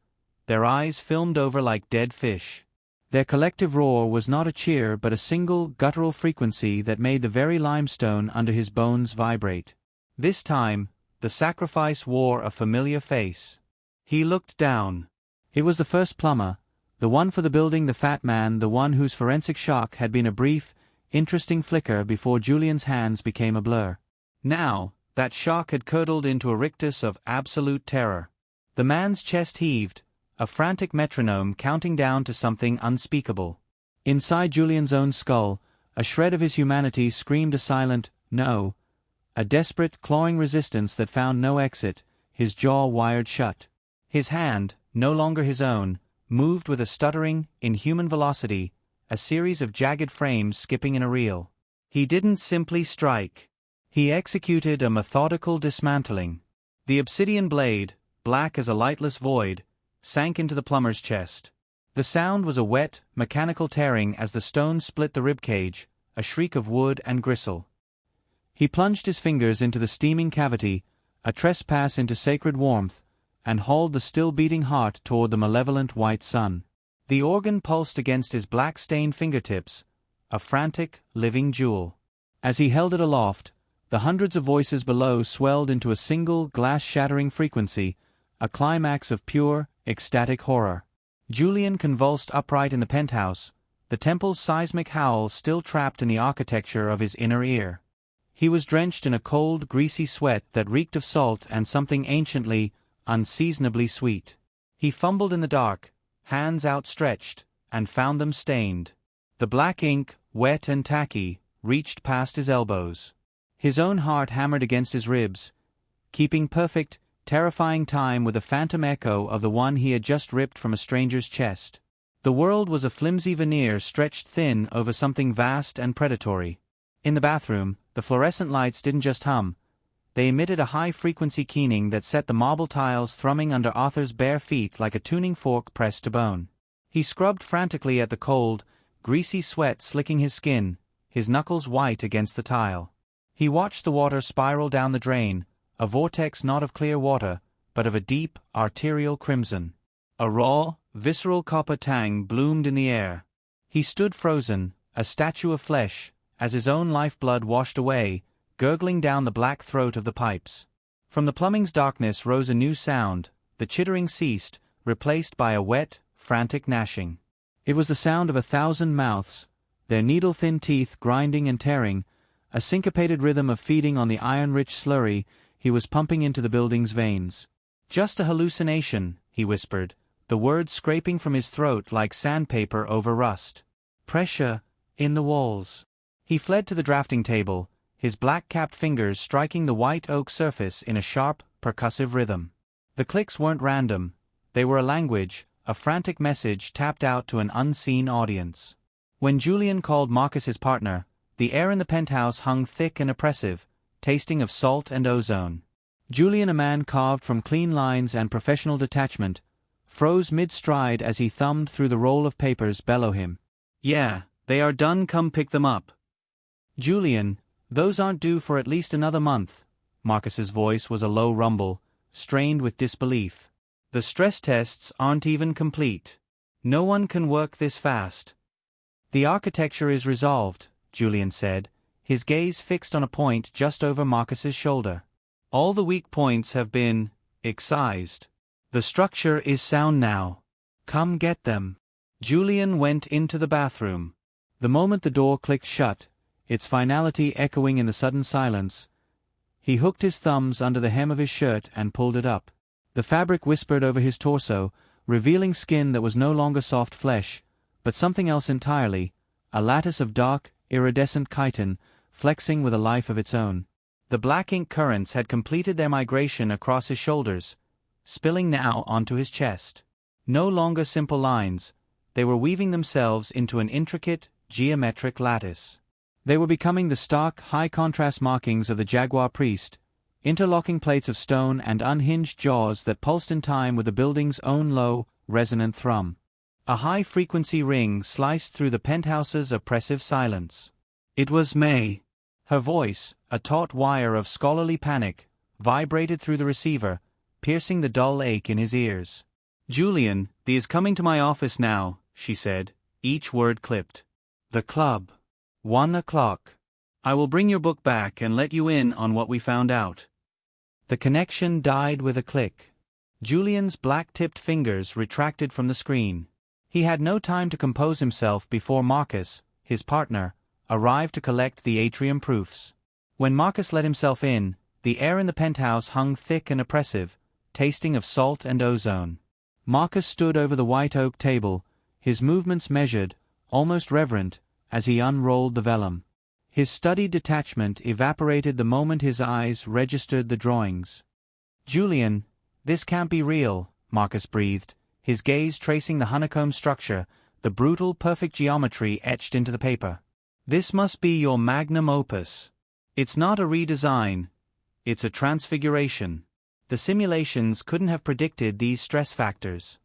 their eyes filmed over like dead fish. Their collective roar was not a cheer but a single, guttural frequency that made the very limestone under his bones vibrate. This time, the sacrifice wore a familiar face. He looked down. It was the first plumber, the one for the building, the fat man, the one whose forensic shock had been a brief, interesting flicker before Julian's hands became a blur. Now, that shock had curdled into a rictus of absolute terror. The man's chest heaved, a frantic metronome counting down to something unspeakable. Inside Julian's own skull, a shred of his humanity screamed a silent, no, a desperate, clawing resistance that found no exit, his jaw wired shut. His hand, no longer his own, moved with a stuttering, inhuman velocity, a series of jagged frames skipping in a reel. He didn't simply strike. He executed a methodical dismantling. The obsidian blade, black as a lightless void, sank into the plumber's chest. The sound was a wet, mechanical tearing as the stone split the ribcage, a shriek of wood and gristle. He plunged his fingers into the steaming cavity, a trespass into sacred warmth, and hauled the still-beating heart toward the malevolent white sun. The organ pulsed against his black-stained fingertips, a frantic, living jewel. As he held it aloft, the hundreds of voices below swelled into a single, glass-shattering frequency, a climax of pure, ecstatic horror. Julian convulsed upright in the penthouse, the temple's seismic howl still trapped in the architecture of his inner ear. He was drenched in a cold, greasy sweat that reeked of salt and something anciently, unseasonably sweet. He fumbled in the dark, hands outstretched, and found them stained. The black ink, wet and tacky, reached past his elbows. His own heart hammered against his ribs, keeping perfect, terrifying time with the phantom echo of the one he had just ripped from a stranger's chest. The world was a flimsy veneer stretched thin over something vast and predatory. In the bathroom, the fluorescent lights didn't just hum. They emitted a high-frequency keening that set the marble tiles thrumming under Arthur's bare feet like a tuning fork pressed to bone. He scrubbed frantically at the cold, greasy sweat slicking his skin, his knuckles white against the tile. He watched the water spiral down the drain, a vortex not of clear water, but of a deep, arterial crimson. A raw, visceral copper tang bloomed in the air. He stood frozen, a statue of flesh, as his own lifeblood washed away, gurgling down the black throat of the pipes. From the plumbing's darkness rose a new sound. The chittering ceased, replaced by a wet, frantic gnashing. It was the sound of 1,000 mouths, their needle-thin teeth grinding and tearing, a syncopated rhythm of feeding on the iron-rich slurry he was pumping into the building's veins. "Just a hallucination," he whispered, the words scraping from his throat like sandpaper over rust. "Pressure in the walls." He fled to the drafting table, his black-capped fingers striking the white oak surface in a sharp, percussive rhythm. The clicks weren't random. They were a language, a frantic message tapped out to an unseen audience. When Julian called Marcus his partner, the air in the penthouse hung thick and oppressive, tasting of salt and ozone. Julian, a man carved from clean lines and professional detachment, froze mid-stride as he thumbed through the roll of papers below him. "Yeah, they are done, come pick them up." "Julian, those aren't due for at least another month." Marcus's voice was a low rumble, strained with disbelief. "The stress tests aren't even complete. No one can work this fast." "The architecture is resolved," Julian said, his gaze fixed on a point just over Marcus's shoulder. "All the weak points have been excised. The structure is sound now. Come get them." Julian went into the bathroom. The moment the door clicked shut, its finality echoing in the sudden silence, he hooked his thumbs under the hem of his shirt and pulled it up. The fabric whispered over his torso, revealing skin that was no longer soft flesh, but something else entirely, a lattice of dark, iridescent chitin, flexing with a life of its own. The black ink currents had completed their migration across his shoulders, spilling now onto his chest. No longer simple lines, they were weaving themselves into an intricate, geometric lattice. They were becoming the stark, high-contrast markings of the Jaguar Priest, interlocking plates of stone and unhinged jaws that pulsed in time with the building's own low, resonant thrum. A high-frequency ring sliced through the penthouse's oppressive silence. It was May. Her voice, a taut wire of scholarly panic, vibrated through the receiver, piercing the dull ache in his ears. "Julian, thee is coming to my office now," she said, each word clipped. "The club. 1 o'clock. I will bring your book back and let you in on what we found out." The connection died with a click. Julian's black-tipped fingers retracted from the screen. He had no time to compose himself before Marcus, his partner, arrived to collect the atrium proofs. When Marcus let himself in, the air in the penthouse hung thick and oppressive, tasting of salt and ozone. Marcus stood over the white oak table, his movements measured, almost reverent, as he unrolled the vellum. His studied detachment evaporated the moment his eyes registered the drawings. "Julian, this can't be real," Marcus breathed, his gaze tracing the honeycomb structure, the brutal, perfect geometry etched into the paper. "This must be your magnum opus. It's not a redesign. It's a transfiguration. The simulations couldn't have predicted these stress factors."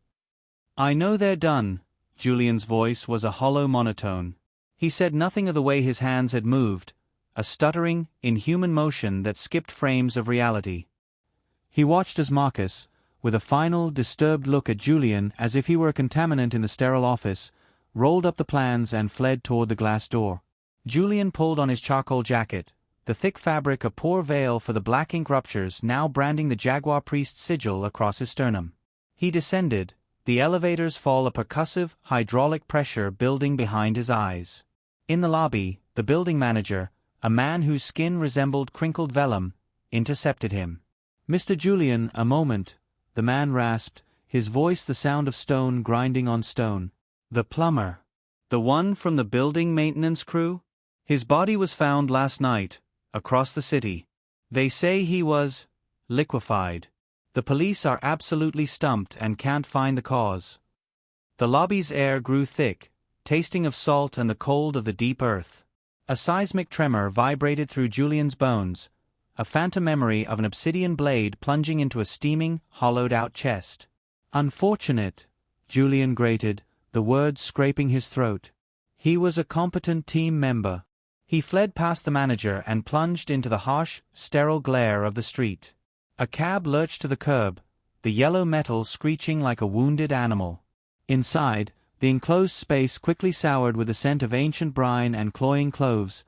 "I know they're done." Julian's voice was a hollow monotone. He said nothing of the way his hands had moved, a stuttering, inhuman motion that skipped frames of reality. He watched as Marcus, with a final, disturbed look at Julian as if he were a contaminant in the sterile office, rolled up the plans and fled toward the glass door. Julian pulled on his charcoal jacket, the thick fabric a poor veil for the black ink ruptures now branding the Jaguar Priest sigil across his sternum. He descended, the elevator's fall a percussive, hydraulic pressure building behind his eyes. In the lobby, the building manager, a man whose skin resembled crinkled vellum, intercepted him. "Mr. Julian, a moment," the man rasped, his voice the sound of stone grinding on stone. "The plumber. The one from the building maintenance crew? His body was found last night, across the city. They say he was liquefied. The police are absolutely stumped and can't find the cause." The lobby's air grew thick, tasting of salt and the cold of the deep earth. A seismic tremor vibrated through Julian's bones, a phantom memory of an obsidian blade plunging into a steaming, hollowed-out chest. Unfortunate, Julian grated, the words scraping his throat. He was a competent team member. He fled past the manager and plunged into the harsh, sterile glare of the street. A cab lurched to the curb, the yellow metal screeching like a wounded animal. Inside, the enclosed space quickly soured with the scent of ancient brine and cloying cloves,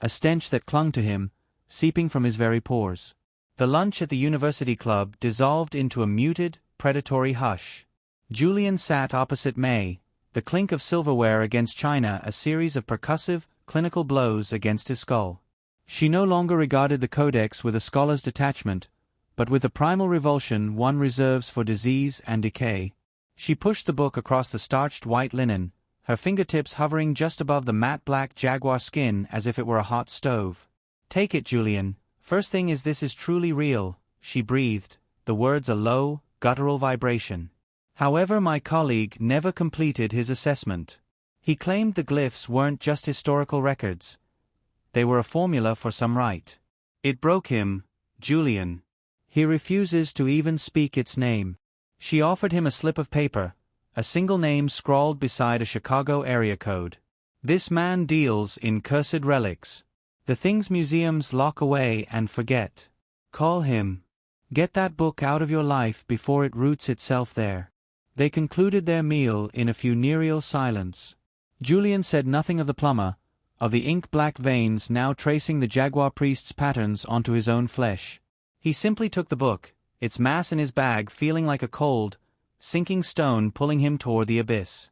a stench that clung to him, seeping from his very pores. The lunch at the university club dissolved into a muted, predatory hush. Julian sat opposite May, the clink of silverware against china a series of percussive, clinical blows against his skull. She no longer regarded the Codex with a scholar's detachment, but with the primal revulsion one reserves for disease and decay. She pushed the book across the starched white linen, her fingertips hovering just above the matte black Jaguar skin as if it were a hot stove. "Take it, Julian. First thing is this is truly real," she breathed, the words a low, guttural vibration. However, my colleague never completed his assessment. He claimed the glyphs weren't just historical records. They were a formula for some rite. It broke him, Julian. He refuses to even speak its name. She offered him a slip of paper, a single name scrawled beside a Chicago area code. "This man deals in cursed relics. The things museums lock away and forget. Call him. Get that book out of your life before it roots itself there." They concluded their meal in a funereal silence. Julian said nothing of the plumber, of the ink-black veins now tracing the Jaguar Priest's patterns onto his own flesh. He simply took the book, its mass in his bag feeling like a cold, sinking stone pulling him toward the abyss.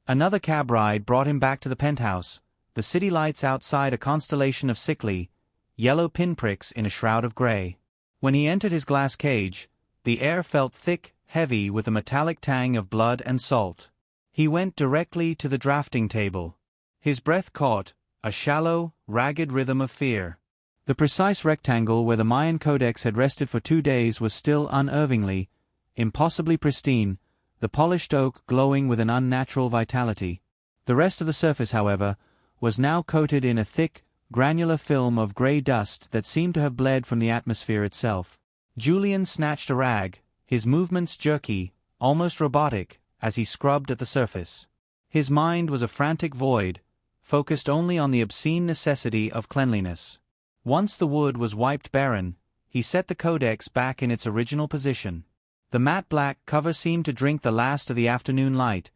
Another cab ride brought him back to the penthouse, the city lights outside a constellation of sickly, yellow pinpricks in a shroud of gray. When he entered his glass cage, the air felt thick, heavy with a metallic tang of blood and salt. He went directly to the drafting table. His breath caught, a shallow, ragged rhythm of fear. The precise rectangle where the Mayan Codex had rested for 2 days was still unervingly, impossibly pristine, the polished oak glowing with an unnatural vitality. The rest of the surface, however, was now coated in a thick, granular film of gray dust that seemed to have bled from the atmosphere itself. Julian snatched a rag, his movements jerky, almost robotic, as he scrubbed at the surface. His mind was a frantic void, focused only on the obscene necessity of cleanliness. Once the wood was wiped barren, he set the Codex back in its original position. The matte black cover seemed to drink the last of the afternoon light,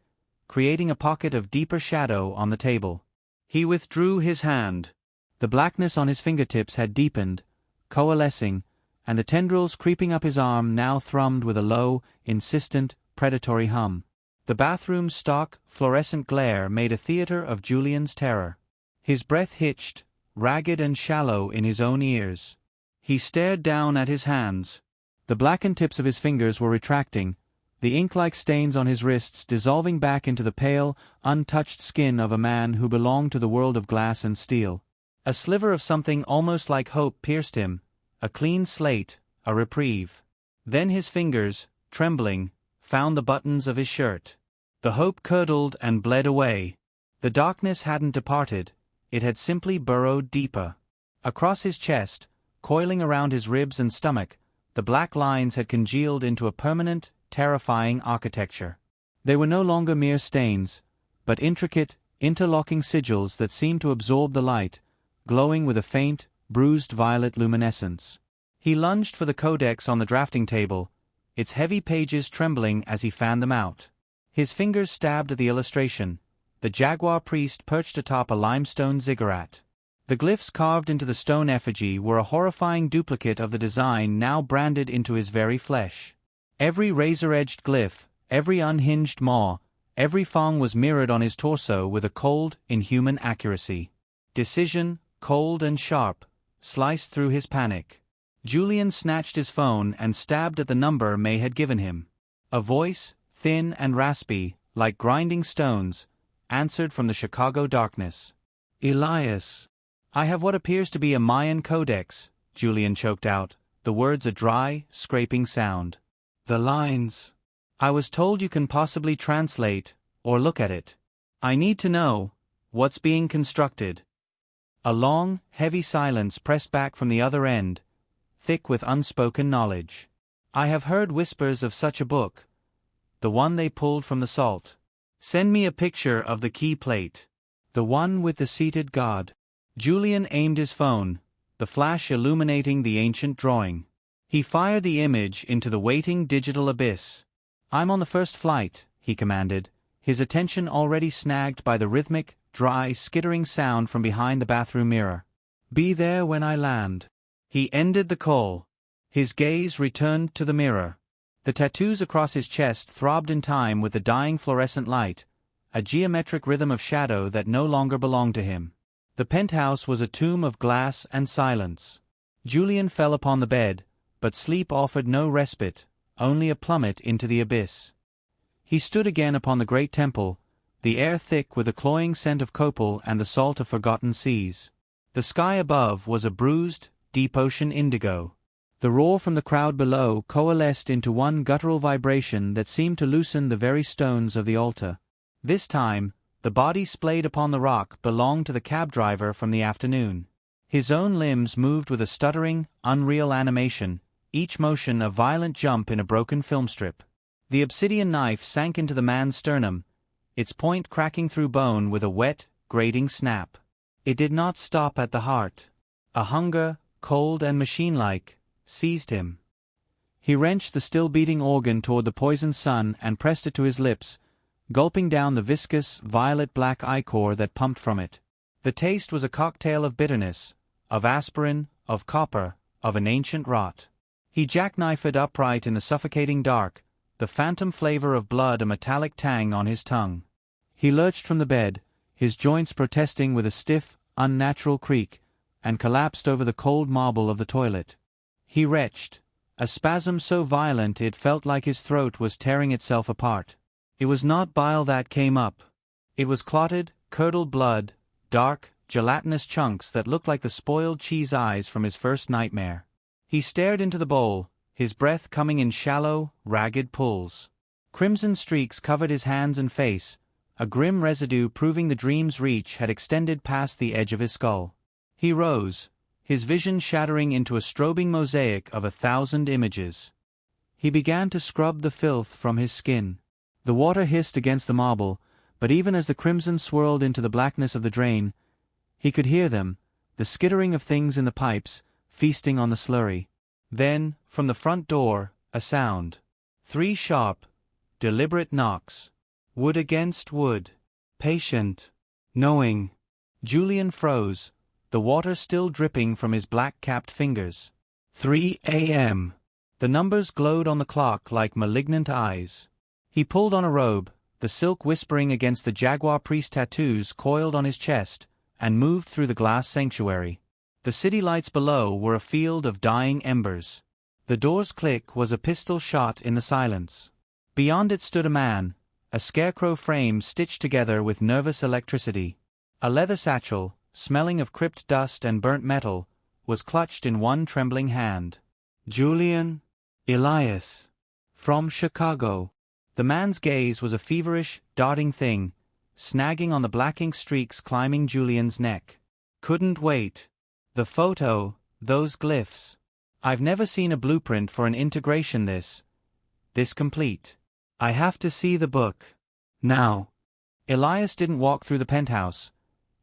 creating a pocket of deeper shadow on the table. He withdrew his hand. The blackness on his fingertips had deepened, coalescing, and the tendrils creeping up his arm now thrummed with a low, insistent, predatory hum. The bathroom's stark, fluorescent glare made a theater of Julian's terror. His breath hitched, ragged and shallow in his own ears. He stared down at his hands. The blackened tips of his fingers were retracting, the ink-like stains on his wrists dissolving back into the pale, untouched skin of a man who belonged to the world of glass and steel. A sliver of something almost like hope pierced him, a clean slate, a reprieve. Then his fingers, trembling, found the buttons of his shirt. The hope curdled and bled away. The darkness hadn't departed, it had simply burrowed deeper. Across his chest, coiling around his ribs and stomach, the black lines had congealed into a permanent, terrifying architecture. They were no longer mere stains, but intricate, interlocking sigils that seemed to absorb the light, glowing with a faint, bruised violet luminescence. He lunged for the Codex on the drafting table, its heavy pages trembling as he fanned them out. His fingers stabbed at the illustration, the Jaguar Priest perched atop a limestone ziggurat. The glyphs carved into the stone effigy were a horrifying duplicate of the design now branded into his very flesh. Every razor-edged glyph, every unhinged maw, every fang was mirrored on his torso with a cold, inhuman accuracy. Decision, cold and sharp, sliced through his panic. Julian snatched his phone and stabbed at the number May had given him. A voice, thin and raspy, like grinding stones, answered from the Chicago darkness. "Elias. I have what appears to be a Mayan codex," Julian choked out, the words a dry, scraping sound. "The lines. I was told you can possibly translate, or look at it. I need to know what's being constructed. A long, heavy silence pressed back from the other end, thick with unspoken knowledge. I have heard whispers of such a book. The one they pulled from the salt. Send me a picture of the key plate. The one with the seated god. Julian aimed his phone, the flash illuminating the ancient drawing. He fired the image into the waiting digital abyss. I'm on the first flight, he commanded, his attention already snagged by the rhythmic, dry, skittering sound from behind the bathroom mirror. Be there when I land. He ended the call. His gaze returned to the mirror. The tattoos across his chest throbbed in time with the dying fluorescent light, a geometric rhythm of shadow that no longer belonged to him. The penthouse was a tomb of glass and silence. Julian fell upon the bed, but sleep offered no respite, only a plummet into the abyss. He stood again upon the great temple, the air thick with the cloying scent of copal and the salt of forgotten seas. The sky above was a bruised, deep ocean indigo. The roar from the crowd below coalesced into one guttural vibration that seemed to loosen the very stones of the altar. This time, the body splayed upon the rock belonged to the cab driver from the afternoon. His own limbs moved with a stuttering, unreal animation, each motion a violent jump in a broken film strip. The obsidian knife sank into the man's sternum, its point cracking through bone with a wet, grating snap. It did not stop at the heart. A hunger, cold and machine-like, seized him. He wrenched the still-beating organ toward the poisoned sun and pressed it to his lips, gulping down the viscous, violet-black ichor that pumped from it. The taste was a cocktail of bitterness, of aspirin, of copper, of an ancient rot. He jackknifed upright in the suffocating dark, the phantom flavor of blood a metallic tang on his tongue. He lurched from the bed, his joints protesting with a stiff, unnatural creak, and collapsed over the cold marble of the toilet. He retched, a spasm so violent it felt like his throat was tearing itself apart. It was not bile that came up. It was clotted, curdled blood, dark, gelatinous chunks that looked like the spoiled cheese eyes from his first nightmare. He stared into the bowl, his breath coming in shallow, ragged pulls. Crimson streaks covered his hands and face, a grim residue proving the dream's reach had extended past the edge of his skull. He rose, his vision shattering into a strobing mosaic of 1,000 images. He began to scrub the filth from his skin. The water hissed against the marble, but even as the crimson swirled into the blackness of the drain, he could hear them, the skittering of things in the pipes, feasting on the slurry. Then, from the front door, a sound. 3 sharp, deliberate knocks. Wood against wood. Patient. Knowing. Julian froze, the water still dripping from his black-capped fingers. 3 a.m. The numbers glowed on the clock like malignant eyes. He pulled on a robe, the silk whispering against the Jaguar Priest tattoos coiled on his chest, and moved through the glass sanctuary. The city lights below were a field of dying embers. The door's click was a pistol shot in the silence. Beyond it stood a man, a scarecrow frame stitched together with nervous electricity. A leather satchel, smelling of crypt dust and burnt metal, was clutched in one trembling hand. Julian? Elias. From Chicago. The man's gaze was a feverish, darting thing, snagging on the black ink streaks climbing Julian's neck. Couldn't wait. The photo, those glyphs. I've never seen a blueprint for an integration this complete. I have to see the book. Now. Elias didn't walk through the penthouse.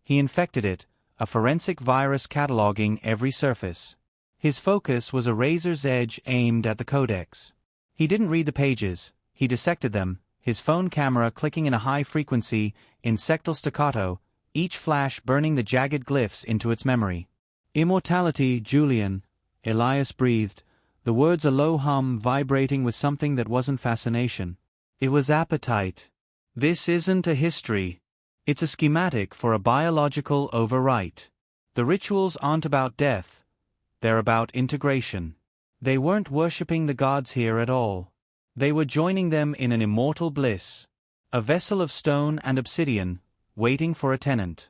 He infected it, a forensic virus cataloging every surface. His focus was a razor's edge aimed at the Codex. He didn't read the pages, he dissected them, his phone camera clicking in a high frequency, insectal staccato, each flash burning the jagged glyphs into its memory. Immortality, Julian, Elias breathed, the words a low hum vibrating with something that wasn't fascination. It was appetite. This isn't a history. It's a schematic for a biological overwrite. The rituals aren't about death. They're about integration. They weren't worshipping the gods here at all. They were joining them in an immortal bliss. A vessel of stone and obsidian, waiting for a tenant.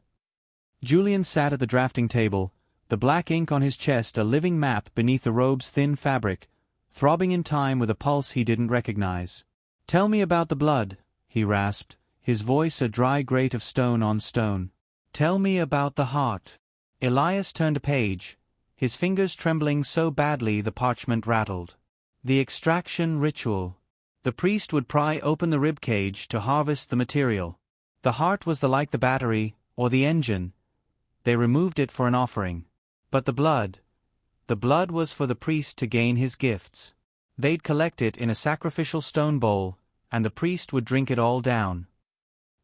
Julian sat at the drafting table, the black ink on his chest a living map beneath the robe's thin fabric, throbbing in time with a pulse he didn't recognize. Tell me about the blood, he rasped, his voice a dry grate of stone on stone. "Tell me about the heart." Elias turned a page, his fingers trembling so badly the parchment rattled. The extraction ritual. The priest would pry open the rib cage to harvest the material. The heart was like the battery, or the engine. They removed it for an offering. But the blood was for the priest to gain his gifts. They'd collect it in a sacrificial stone bowl, and the priest would drink it all down.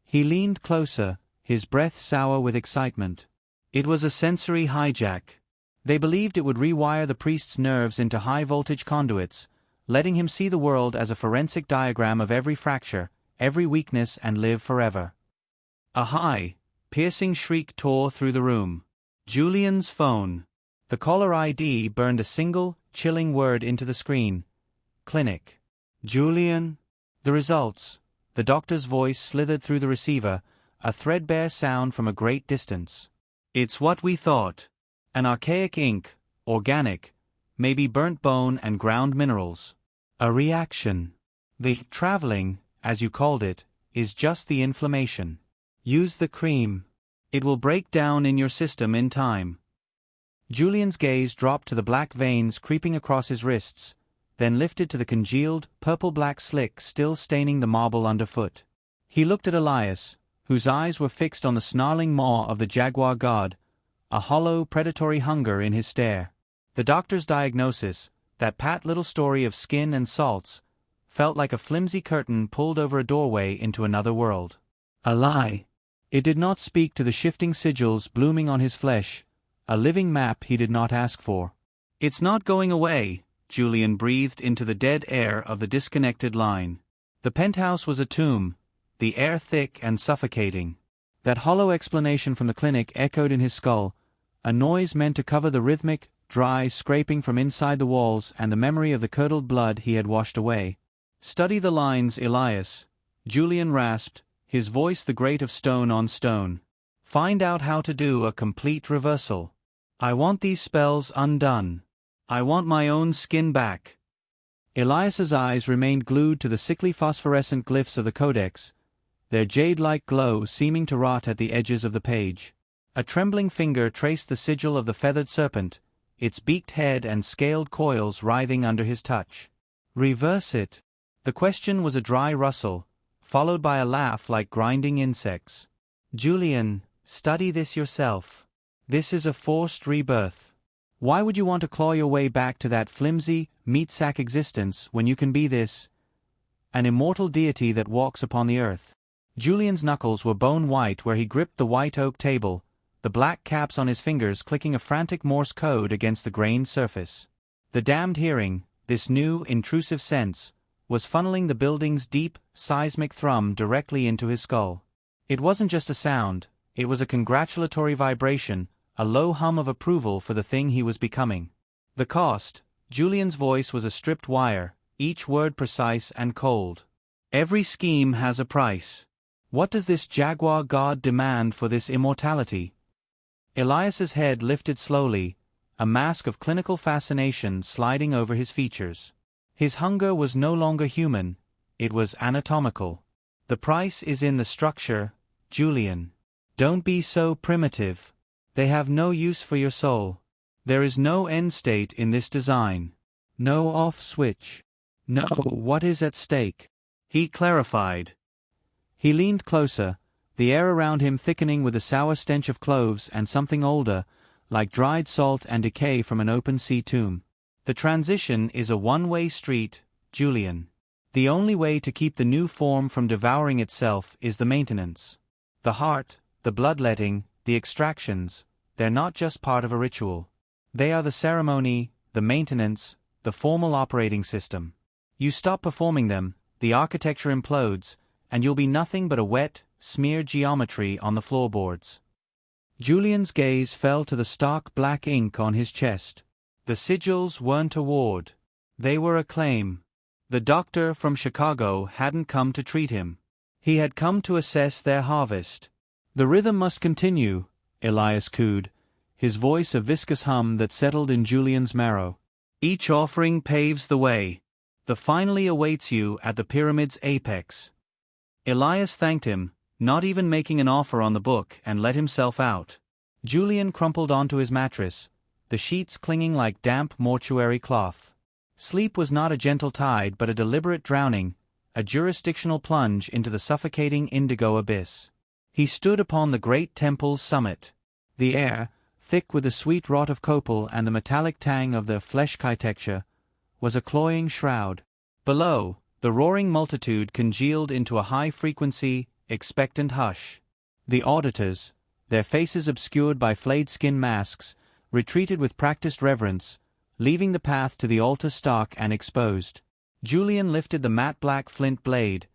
He leaned closer, his breath sour with excitement. It was a sensory hijack. They believed it would rewire the priest's nerves into high-voltage conduits, letting him see the world as a forensic diagram of every fracture, every weakness, and live forever. A high, piercing shriek tore through the room. Julian's phone. The caller ID burned a single, chilling word into the screen. Clinic. Julian? The results. The doctor's voice slithered through the receiver, a threadbare sound from a great distance. "It's what we thought. An archaic ink, organic, maybe burnt bone and ground minerals. A reaction. The traveling, as you called it, is just the inflammation. Use the cream. It will break down in your system in time." Julian's gaze dropped to the black veins creeping across his wrists, then lifted to the congealed, purple-black slick still staining the marble underfoot. He looked at Elias, whose eyes were fixed on the snarling maw of the Jaguar god, a hollow, predatory hunger in his stare. The doctor's diagnosis, that pat little story of skin and salts, felt like a flimsy curtain pulled over a doorway into another world. A lie. It did not speak to the shifting sigils blooming on his flesh, a living map he did not ask for. "It's not going away," Julian breathed into the dead air of the disconnected line. The penthouse was a tomb, the air thick and suffocating. That hollow explanation from the clinic echoed in his skull, a noise meant to cover the rhythmic, dry scraping from inside the walls and the memory of the curdled blood he had washed away. "Study the lines, Elias," Julian rasped, his voice the grate of stone on stone. "Find out how to do a complete reversal. I want these spells undone. I want my own skin back." Elias's eyes remained glued to the sickly phosphorescent glyphs of the Codex, their jade-like glow seeming to rot at the edges of the page. A trembling finger traced the sigil of the feathered serpent, its beaked head and scaled coils writhing under his touch. "Reverse it." The question was a dry rustle, followed by a laugh like grinding insects. "Julian, study this yourself. This is a forced rebirth. Why would you want to claw your way back to that flimsy, meat-sack existence when you can be this, an immortal deity that walks upon the earth?" Julian's knuckles were bone-white where he gripped the white oak table, the black caps on his fingers clicking a frantic Morse code against the grained surface. The damned hearing, this new, intrusive sense, was funneling the building's deep, seismic thrum directly into his skull. It wasn't just a sound, it was a congratulatory vibration, a low hum of approval for the thing he was becoming. The cost, Julian's voice was a stripped wire, each word precise and cold. "Every scheme has a price. What does this Jaguar god demand for this immortality?" Elias's head lifted slowly, a mask of clinical fascination sliding over his features. His hunger was no longer human, it was anatomical. "The price is in the structure, Julian. Don't be so primitive. They have no use for your soul. There is no end state in this design. No off switch. No, what is at stake?" He clarified. He leaned closer, the air around him thickening with the sour stench of cloves and something older, like dried salt and decay from an open-sea tomb. "The transition is a one-way street, Julian. The only way to keep the new form from devouring itself is the maintenance. The heart, the bloodletting, the extractions, they're not just part of a ritual. They are the ceremony, the maintenance, the formal operating system. You stop performing them, the architecture implodes, and you'll be nothing but a wet, smeared geometry on the floorboards." Julian's gaze fell to the stark black ink on his chest. The sigils weren't a ward. They were a claim. The doctor from Chicago hadn't come to treat him. He had come to assess their harvest. "The rhythm must continue," Elias cooed, his voice a viscous hum that settled in Julian's marrow. "Each offering paves the way. The finally awaits you at the pyramid's apex." Elias thanked him, not even making an offer on the book, and let himself out. Julian crumpled onto his mattress, the sheets clinging like damp mortuary cloth. Sleep was not a gentle tide but a deliberate drowning, a jurisdictional plunge into the suffocating indigo abyss. He stood upon the great temple's summit. The air, thick with the sweet rot of copal and the metallic tang of the flesh-architecture, was a cloying shroud. Below, the roaring multitude congealed into a high-frequency, expectant hush. The auditors, their faces obscured by flayed skin masks, retreated with practiced reverence, leaving the path to the altar stark and exposed. Julian lifted the matte-black flint blade,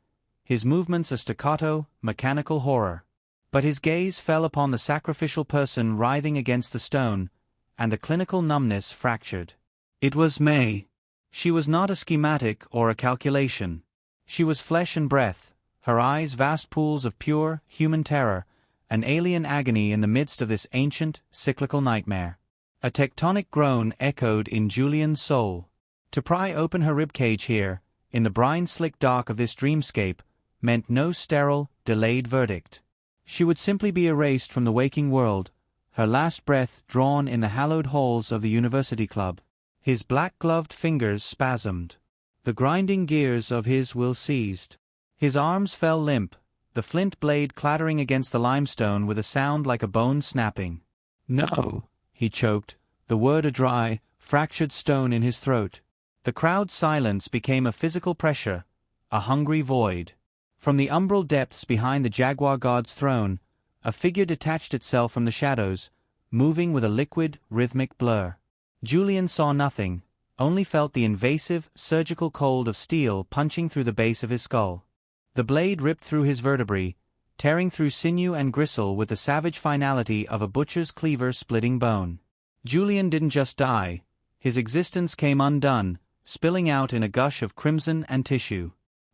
his movements a staccato, mechanical horror. But his gaze fell upon the sacrificial person writhing against the stone, and the clinical numbness fractured. It was May. She was not a schematic or a calculation. She was flesh and breath, her eyes vast pools of pure, human terror, an alien agony in the midst of this ancient, cyclical nightmare. A tectonic groan echoed in Julian's soul. To pry open her ribcage here, in the brine-slick dark of this dreamscape, meant no sterile, delayed verdict. She would simply be erased from the waking world, her last breath drawn in the hallowed halls of the University Club. His black-gloved fingers spasmed. The grinding gears of his will seized. His arms fell limp, the flint blade clattering against the limestone with a sound like a bone snapping. "No," he choked, the word a dry, fractured stone in his throat. The crowd's silence became a physical pressure, a hungry void. From the umbral depths behind the Jaguar god's throne, a figure detached itself from the shadows, moving with a liquid, rhythmic blur. Julian saw nothing, only felt the invasive, surgical cold of steel punching through the base of his skull. The blade ripped through his vertebrae, tearing through sinew and gristle with the savage finality of a butcher's cleaver splitting bone. Julian didn't just die, his existence came undone, spilling out in a gush of crimson and tissue.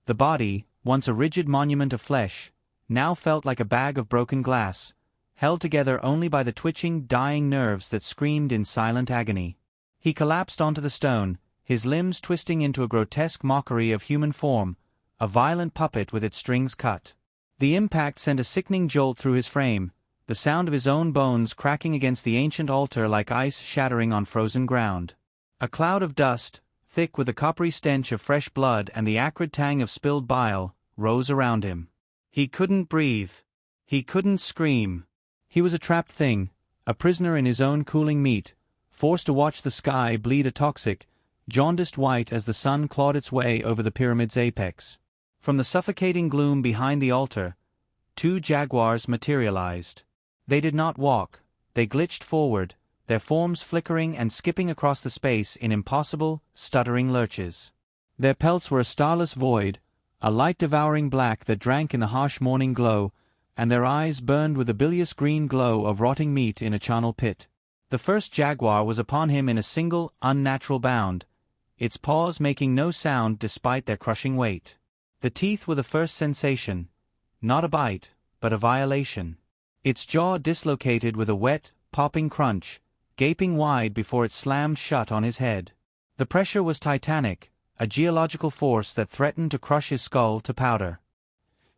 The body, once a rigid monument of flesh, now felt like a bag of broken glass, held together only by the twitching, dying nerves that screamed in silent agony. He collapsed onto the stone, his limbs twisting into a grotesque mockery of human form, a violent puppet with its strings cut. The impact sent a sickening jolt through his frame, the sound of his own bones cracking against the ancient altar like ice shattering on frozen ground. A cloud of dust, thick with the coppery stench of fresh blood and the acrid tang of spilled bile, rose around him. He couldn't breathe. He couldn't scream. He was a trapped thing, a prisoner in his own cooling meat, forced to watch the sky bleed a toxic, jaundiced white as the sun clawed its way over the pyramid's apex. From the suffocating gloom behind the altar, two jaguars materialized. They did not walk, they glitched forward, their forms flickering and skipping across the space in impossible, stuttering lurches. Their pelts were a starless void, a light-devouring black that drank in the harsh morning glow, and their eyes burned with the bilious green glow of rotting meat in a charnel pit. The first jaguar was upon him in a single, unnatural bound, its paws making no sound despite their crushing weight. The teeth were the first sensation, not a bite, but a violation. Its jaw dislocated with a wet, popping crunch, gaping wide before it slammed shut on his head. The pressure was titanic, a geological force that threatened to crush his skull to powder.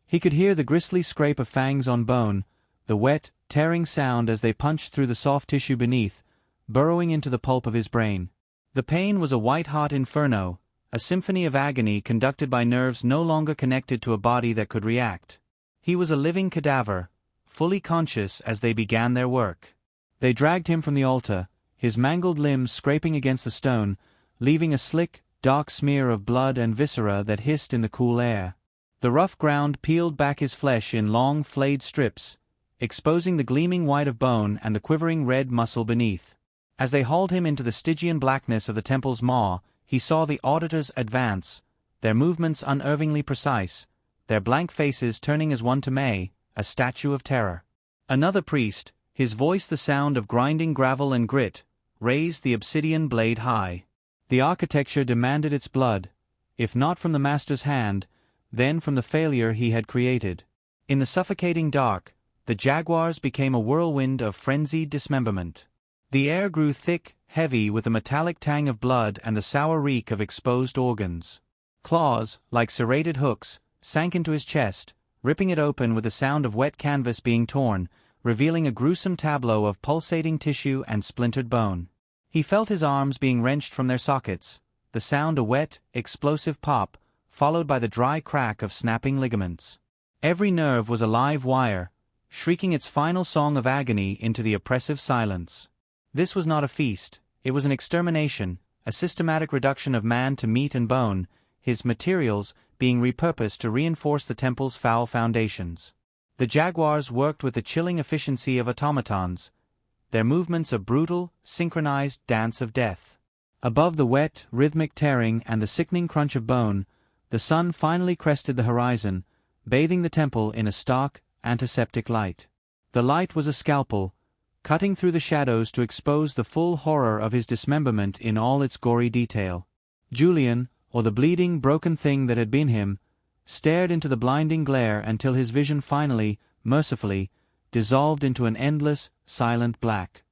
He could hear the grisly scrape of fangs on bone, the wet, tearing sound as they punched through the soft tissue beneath, burrowing into the pulp of his brain. The pain was a white-hot inferno, a symphony of agony conducted by nerves no longer connected to a body that could react. He was a living cadaver, fully conscious as they began their work. They dragged him from the altar, his mangled limbs scraping against the stone, leaving a slick, dark smear of blood and viscera that hissed in the cool air. The rough ground peeled back his flesh in long, flayed strips, exposing the gleaming white of bone and the quivering red muscle beneath. As they hauled him into the Stygian blackness of the temple's maw, he saw the auditors advance, their movements unervingly precise, their blank faces turning as one to May, a statue of terror. Another priest, his voice the sound of grinding gravel and grit, raised the obsidian blade high. The architecture demanded its blood, if not from the master's hand, then from the failure he had created. In the suffocating dark, the jaguars became a whirlwind of frenzied dismemberment. The air grew thick, heavy with the metallic tang of blood and the sour reek of exposed organs. Claws, like serrated hooks, sank into his chest, ripping it open with the sound of wet canvas being torn, revealing a gruesome tableau of pulsating tissue and splintered bone. He felt his arms being wrenched from their sockets, the sound a wet, explosive pop, followed by the dry crack of snapping ligaments. Every nerve was a live wire, shrieking its final song of agony into the oppressive silence. This was not a feast, it was an extermination, a systematic reduction of man to meat and bone, his materials being repurposed to reinforce the temple's foul foundations. The jaguars worked with the chilling efficiency of automatons, their movements a brutal, synchronized dance of death. Above the wet, rhythmic tearing and the sickening crunch of bone, the sun finally crested the horizon, bathing the temple in a stark, antiseptic light. The light was a scalpel, cutting through the shadows to expose the full horror of his dismemberment in all its gory detail. Julian, or the bleeding, broken thing that had been him, stared into the blinding glare until his vision finally, mercifully, dissolved into an endless, silent black.